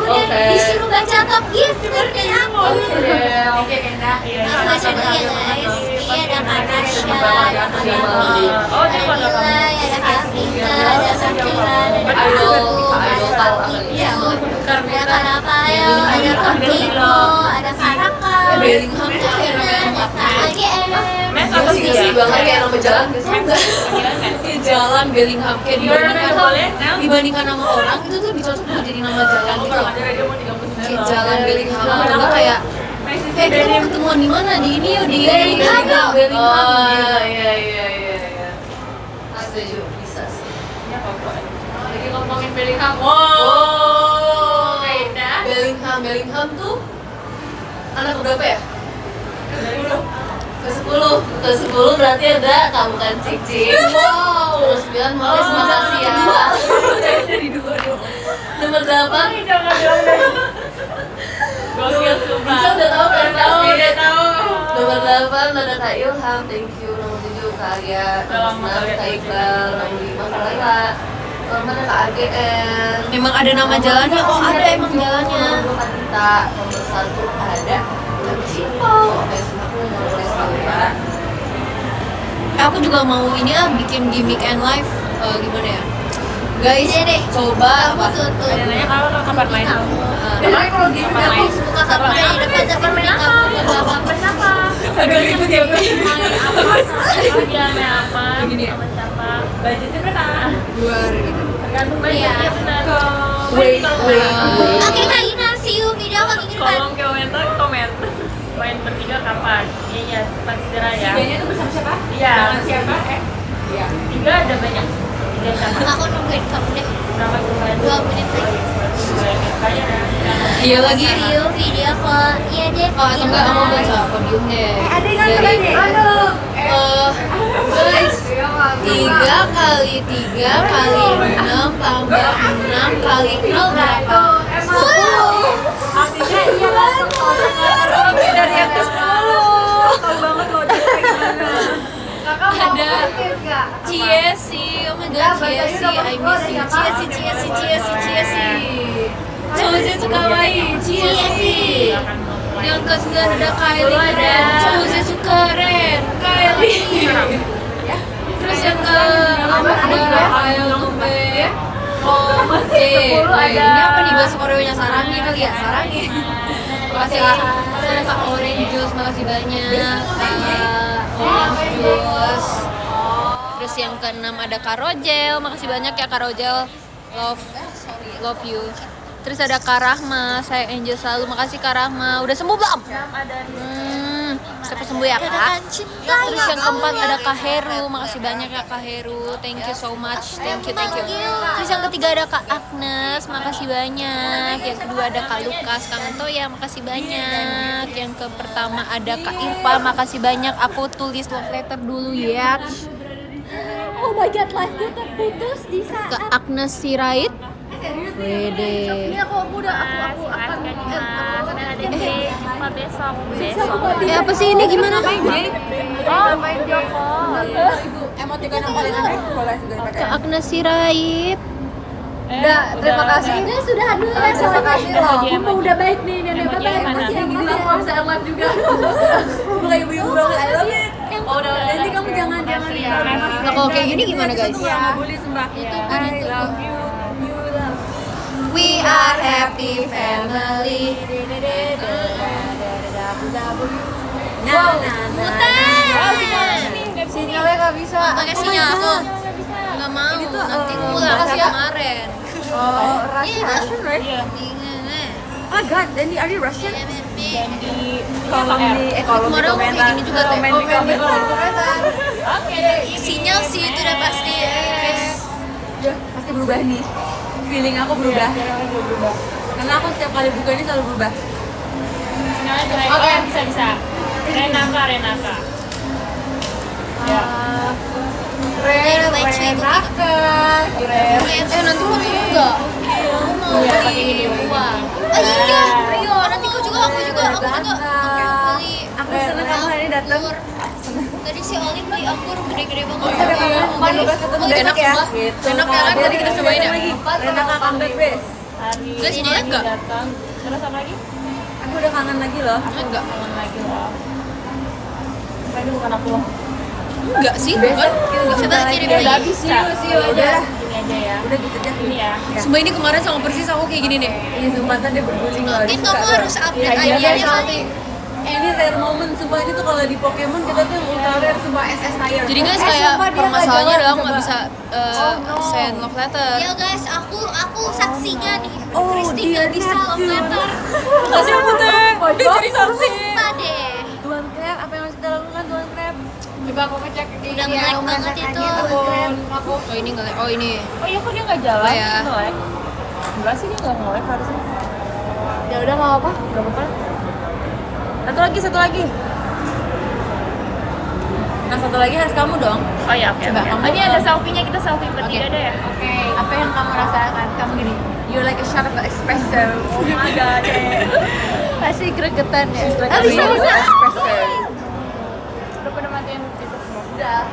Udah disuruh baca top gift dari aku. Oke Kenda. Aku baca dulu ya guys. Ini ada Kanasha, ada Oh, dia Nila, pada kamu. ada Kavita, ada Sakila, ada Iya. ada Karapayo, ada Kantino, ada Karaka, Bellingham tuh kayak ada AGM. Mes apa sih ya? banget kayak orang berjalan ke Kayak jalan Bellingham kayak boleh, Nel? dibandingkan nama orang itu tuh lebih cocok buat jadi nama jalan gitu loh. Dia mau 39 Kayak loh. jalan Bellingham atau kayak Messi kita mau ketemuan di mana di ini yuk di Bellingham Oh iya. Setuju, bisa sih. Lagi ngomongin Bellingham. Wow. Kenda. Bellingham tuh anak berapa ya? Ke-10 berarti ada kamu kan Cicing. Wow. Terus 9 Moles makasih ya. Dari dua dong. Nomor 8 jangan dong deh. Gokil sumpah. Bisa udah tahu kan pasti. Udah tahu. Nomor 8 ada Kak Ilham, thank you. Nomor 7 Kak Arya, Udah lama nomor 6 kali Kak ya. Iqbal, nomor 5 Kak Laila. Nomor 4 Kak AGN. Memang ada nama jalannya, oh ada emang jalannya. Nomor 2 Kak Tita, nomor 1 ada Kak Cipo. Aku mau nulis dulu ya. Aku juga mau ini bikin gimmick and live gimana ya? Guys, Iya deh. coba Kamu apa? tutup. Ada nanya kamu kapan main? Emang kalau gini Aku suka kamu di depan depan mereka. Main apa? Agak ribet ya. Main apa? Dia main apa? Begini ya? Sama siapa? Budgetnya berapa? 2 Tergantung budget. Iya. Iya benar. Wait. Oke Kak Ina, see you video aku minggu depan. Kolom komentar komen. Main bertiga kapan? Iya, cepat segera ya. Tiganya tuh bersama siapa? Iya. Dengan siapa? Iya. 3 ada banyak. 3 sama. Aku nungguin kamu deh Berapa coba? 2 menit lagi. Kayaknya ya. Iya lagi. See you video call. Iya deh. Oh, atau enggak kamu baca podium deh. Ada yang Dari Aduh. guys, 3 kali 3 kali 6 tambah 6 kali 0 berapa? 10. Artinya iya kan? Dari yang ke 10. Tahu banget loh dia kayak gimana. Ada Ciesi, oh my god, Ciesi, I miss you. Ciesi. Chosetsu kawaii, Ciesi. Yang ke-9 ada Kylie keren, Chosetsu keren, Kylie. Terus yang ke-4 ada Rafael Gombe, masih 10 ada. Ini apa nih bahasa Koreanya Sarangi kali ya? Sarangi. Makasih Kak. Ada Kak Orange Juice, makasih banyak. Orange Juice. Terus yang keenam ada Kak Rojel, makasih banyak ya Kak Rojel. Love you. Terus ada Kak Rahma, saya Angel selalu, makasih Kak Rahma. Udah sembuh belum? Cepat sembuh ya Kak. Terus yang keempat ada Kak Heru, makasih banyak ya Kak Heru. Thank you so much. Thank you. Terus yang ketiga ada Kak Agnes, makasih banyak. Yang kedua ada Kak Lukas, Kak Antoya, makasih banyak. Yang pertama ada Kak Irfa, makasih banyak. Aku tulis love letter dulu ya. Oh my god, live gue terputus di saat Kak Agnes Sirait. Wede. Ini aku akan besok. Apa sih ini gimana? Main Joko. Emoticon yang paling aneh boleh juga dipakai. Kak Agnes Sirait. Udah, terima kasih. ini sudah dulu ya soalnya Bumbu udah baik nih nenek bapak yang masih yang gini Aku bisa live juga. Gue kayak ibu-ibu banget. I love it. Oh, udah. Nanti kamu jangan Nah kalau kayak gini gimana guys? Nggak boleh sembah. I love you. We are happy family. Wow. Sinyalnya nggak bisa. Pakai sinyal aku. Nggak mau. Nanti ngulang kayak kemarin. Oh, Russian, right? Oh my god, Dandy, are you Russian? Kolom di Kemarin aku kayak gini juga teh. Oke. Sinyal sih itu udah pasti. Pasti berubah nih. Feeling aku berubah. Karena aku setiap kali buka ini selalu berubah. Oke, bisa. Renaka. Ya. Renaka. Nanti mau juga. Aku mau beli uang. Iya. Ayo, nanti aku juga beli. Aku seneng kamu hari ini datang. Tadi si Oli beli anggur gede-gede banget. Enak ya? Enak ya kan? Tadi kita cobain ya. Renaka comeback bes. Guys, ini enggak? Datang. Terus apa lagi? Aku udah kangen lagi loh. Enggak. Kangen lagi loh. Ini bukan aku loh. Enggak sih, bukan. Coba kirim Udah lagi. habis ya. Udah. Ini aja ya. Udah gitu aja. Ini ya. Sumpah ini kemarin sama persis aku kayak gini nih. Ini sumpah dia berguling loh. Mungkin kamu harus update ID-nya kali. Ini rare moment, sumpah ini tuh kalau di Pokemon kita tuh yang ultra rare, sumpah SS Tire. Jadi guys kayak permasalahannya adalah aku nggak bisa send love letter. Ya guys, aku saksinya nih. Oh, Kristi nggak bisa love letter. Kasih aku teh. Dia jadi saksi. Sumpah deh. Tuan Crab, apa yang harus kita lakukan Tuan Crab? Coba aku ngecek di Udah nge-like banget itu. Oh ini nggak? Oh ini. Oh iya kok dia nggak jalan? Apa ya? Nge-lag. Enggak sih dia nggak nge-lag harusnya. Ya udah nggak apa. Gak apa-apa. Satu lagi. Nah satu lagi harus kamu dong. Oh iya oke. Oh ini ada selfie-nya, kita selfie bertiga deh ya. Oke. Apa yang kamu rasakan? Kamu gini. You're like a shot of espresso. Oh my god. Masih gregetan ya. Bisa. Espresso. Udah pada matiin itu semua. Udah.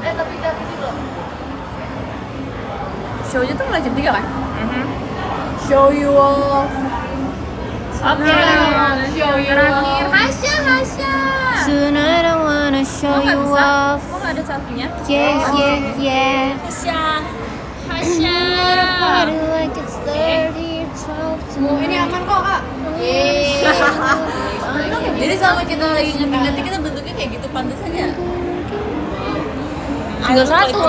Tapi ini loh. Show-nya tuh mulai jam 3 kan? Show you off. Oke. Show you off. Hasya. Tonight I wanna show Kok nggak you bisa? off. Kok nggak ada selfie-nya? Yeah. Hasya. Party like it's 30, 12 Ini aman kok kak. Jadi sama kita lagi ngetik kita bentuknya kayak gitu pantesannya. Tinggal satu.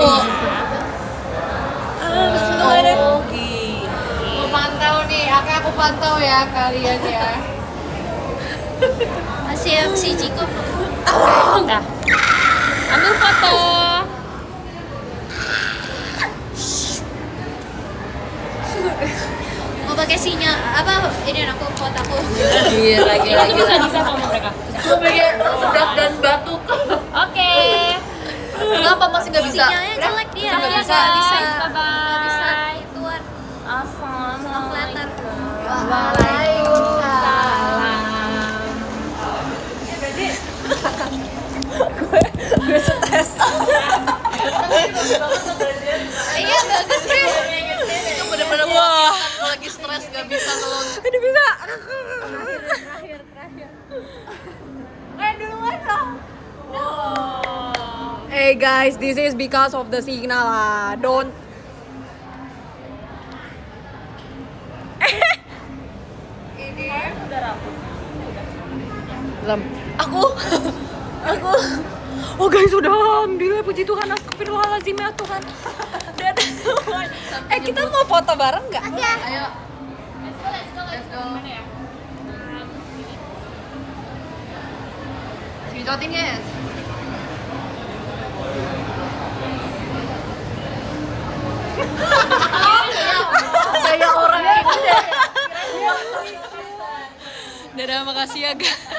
Mau pantau nih, aku pantau ya kalian ya. Masih si Ciko. Dah. Ambil foto. Mau pakai sinyal apa? Ini aku foto aku. Gila. Itu bisa sama mereka. Gue pengen sedak dan batuk. Oke. Kenapa masih nggak bisa? Sinyalnya jelek dia. Nggak bisa. Bye bye. Nggak bisa ituan love letter. Gue stres. Iya bagus deh. Itu bener-bener wah. Kalau lagi stres nggak bisa ngelong. Ini bisa. Hey guys, this is because of the signal. Don't. Belum. Aku. Oh guys, udah alhamdulillah puji Tuhan, astagfirullahaladzim ya Tuhan. Kita mau foto bareng nggak? Ayo. Let's go. Mana ya? Screenshotin guys. Dadah, makasih ya guys.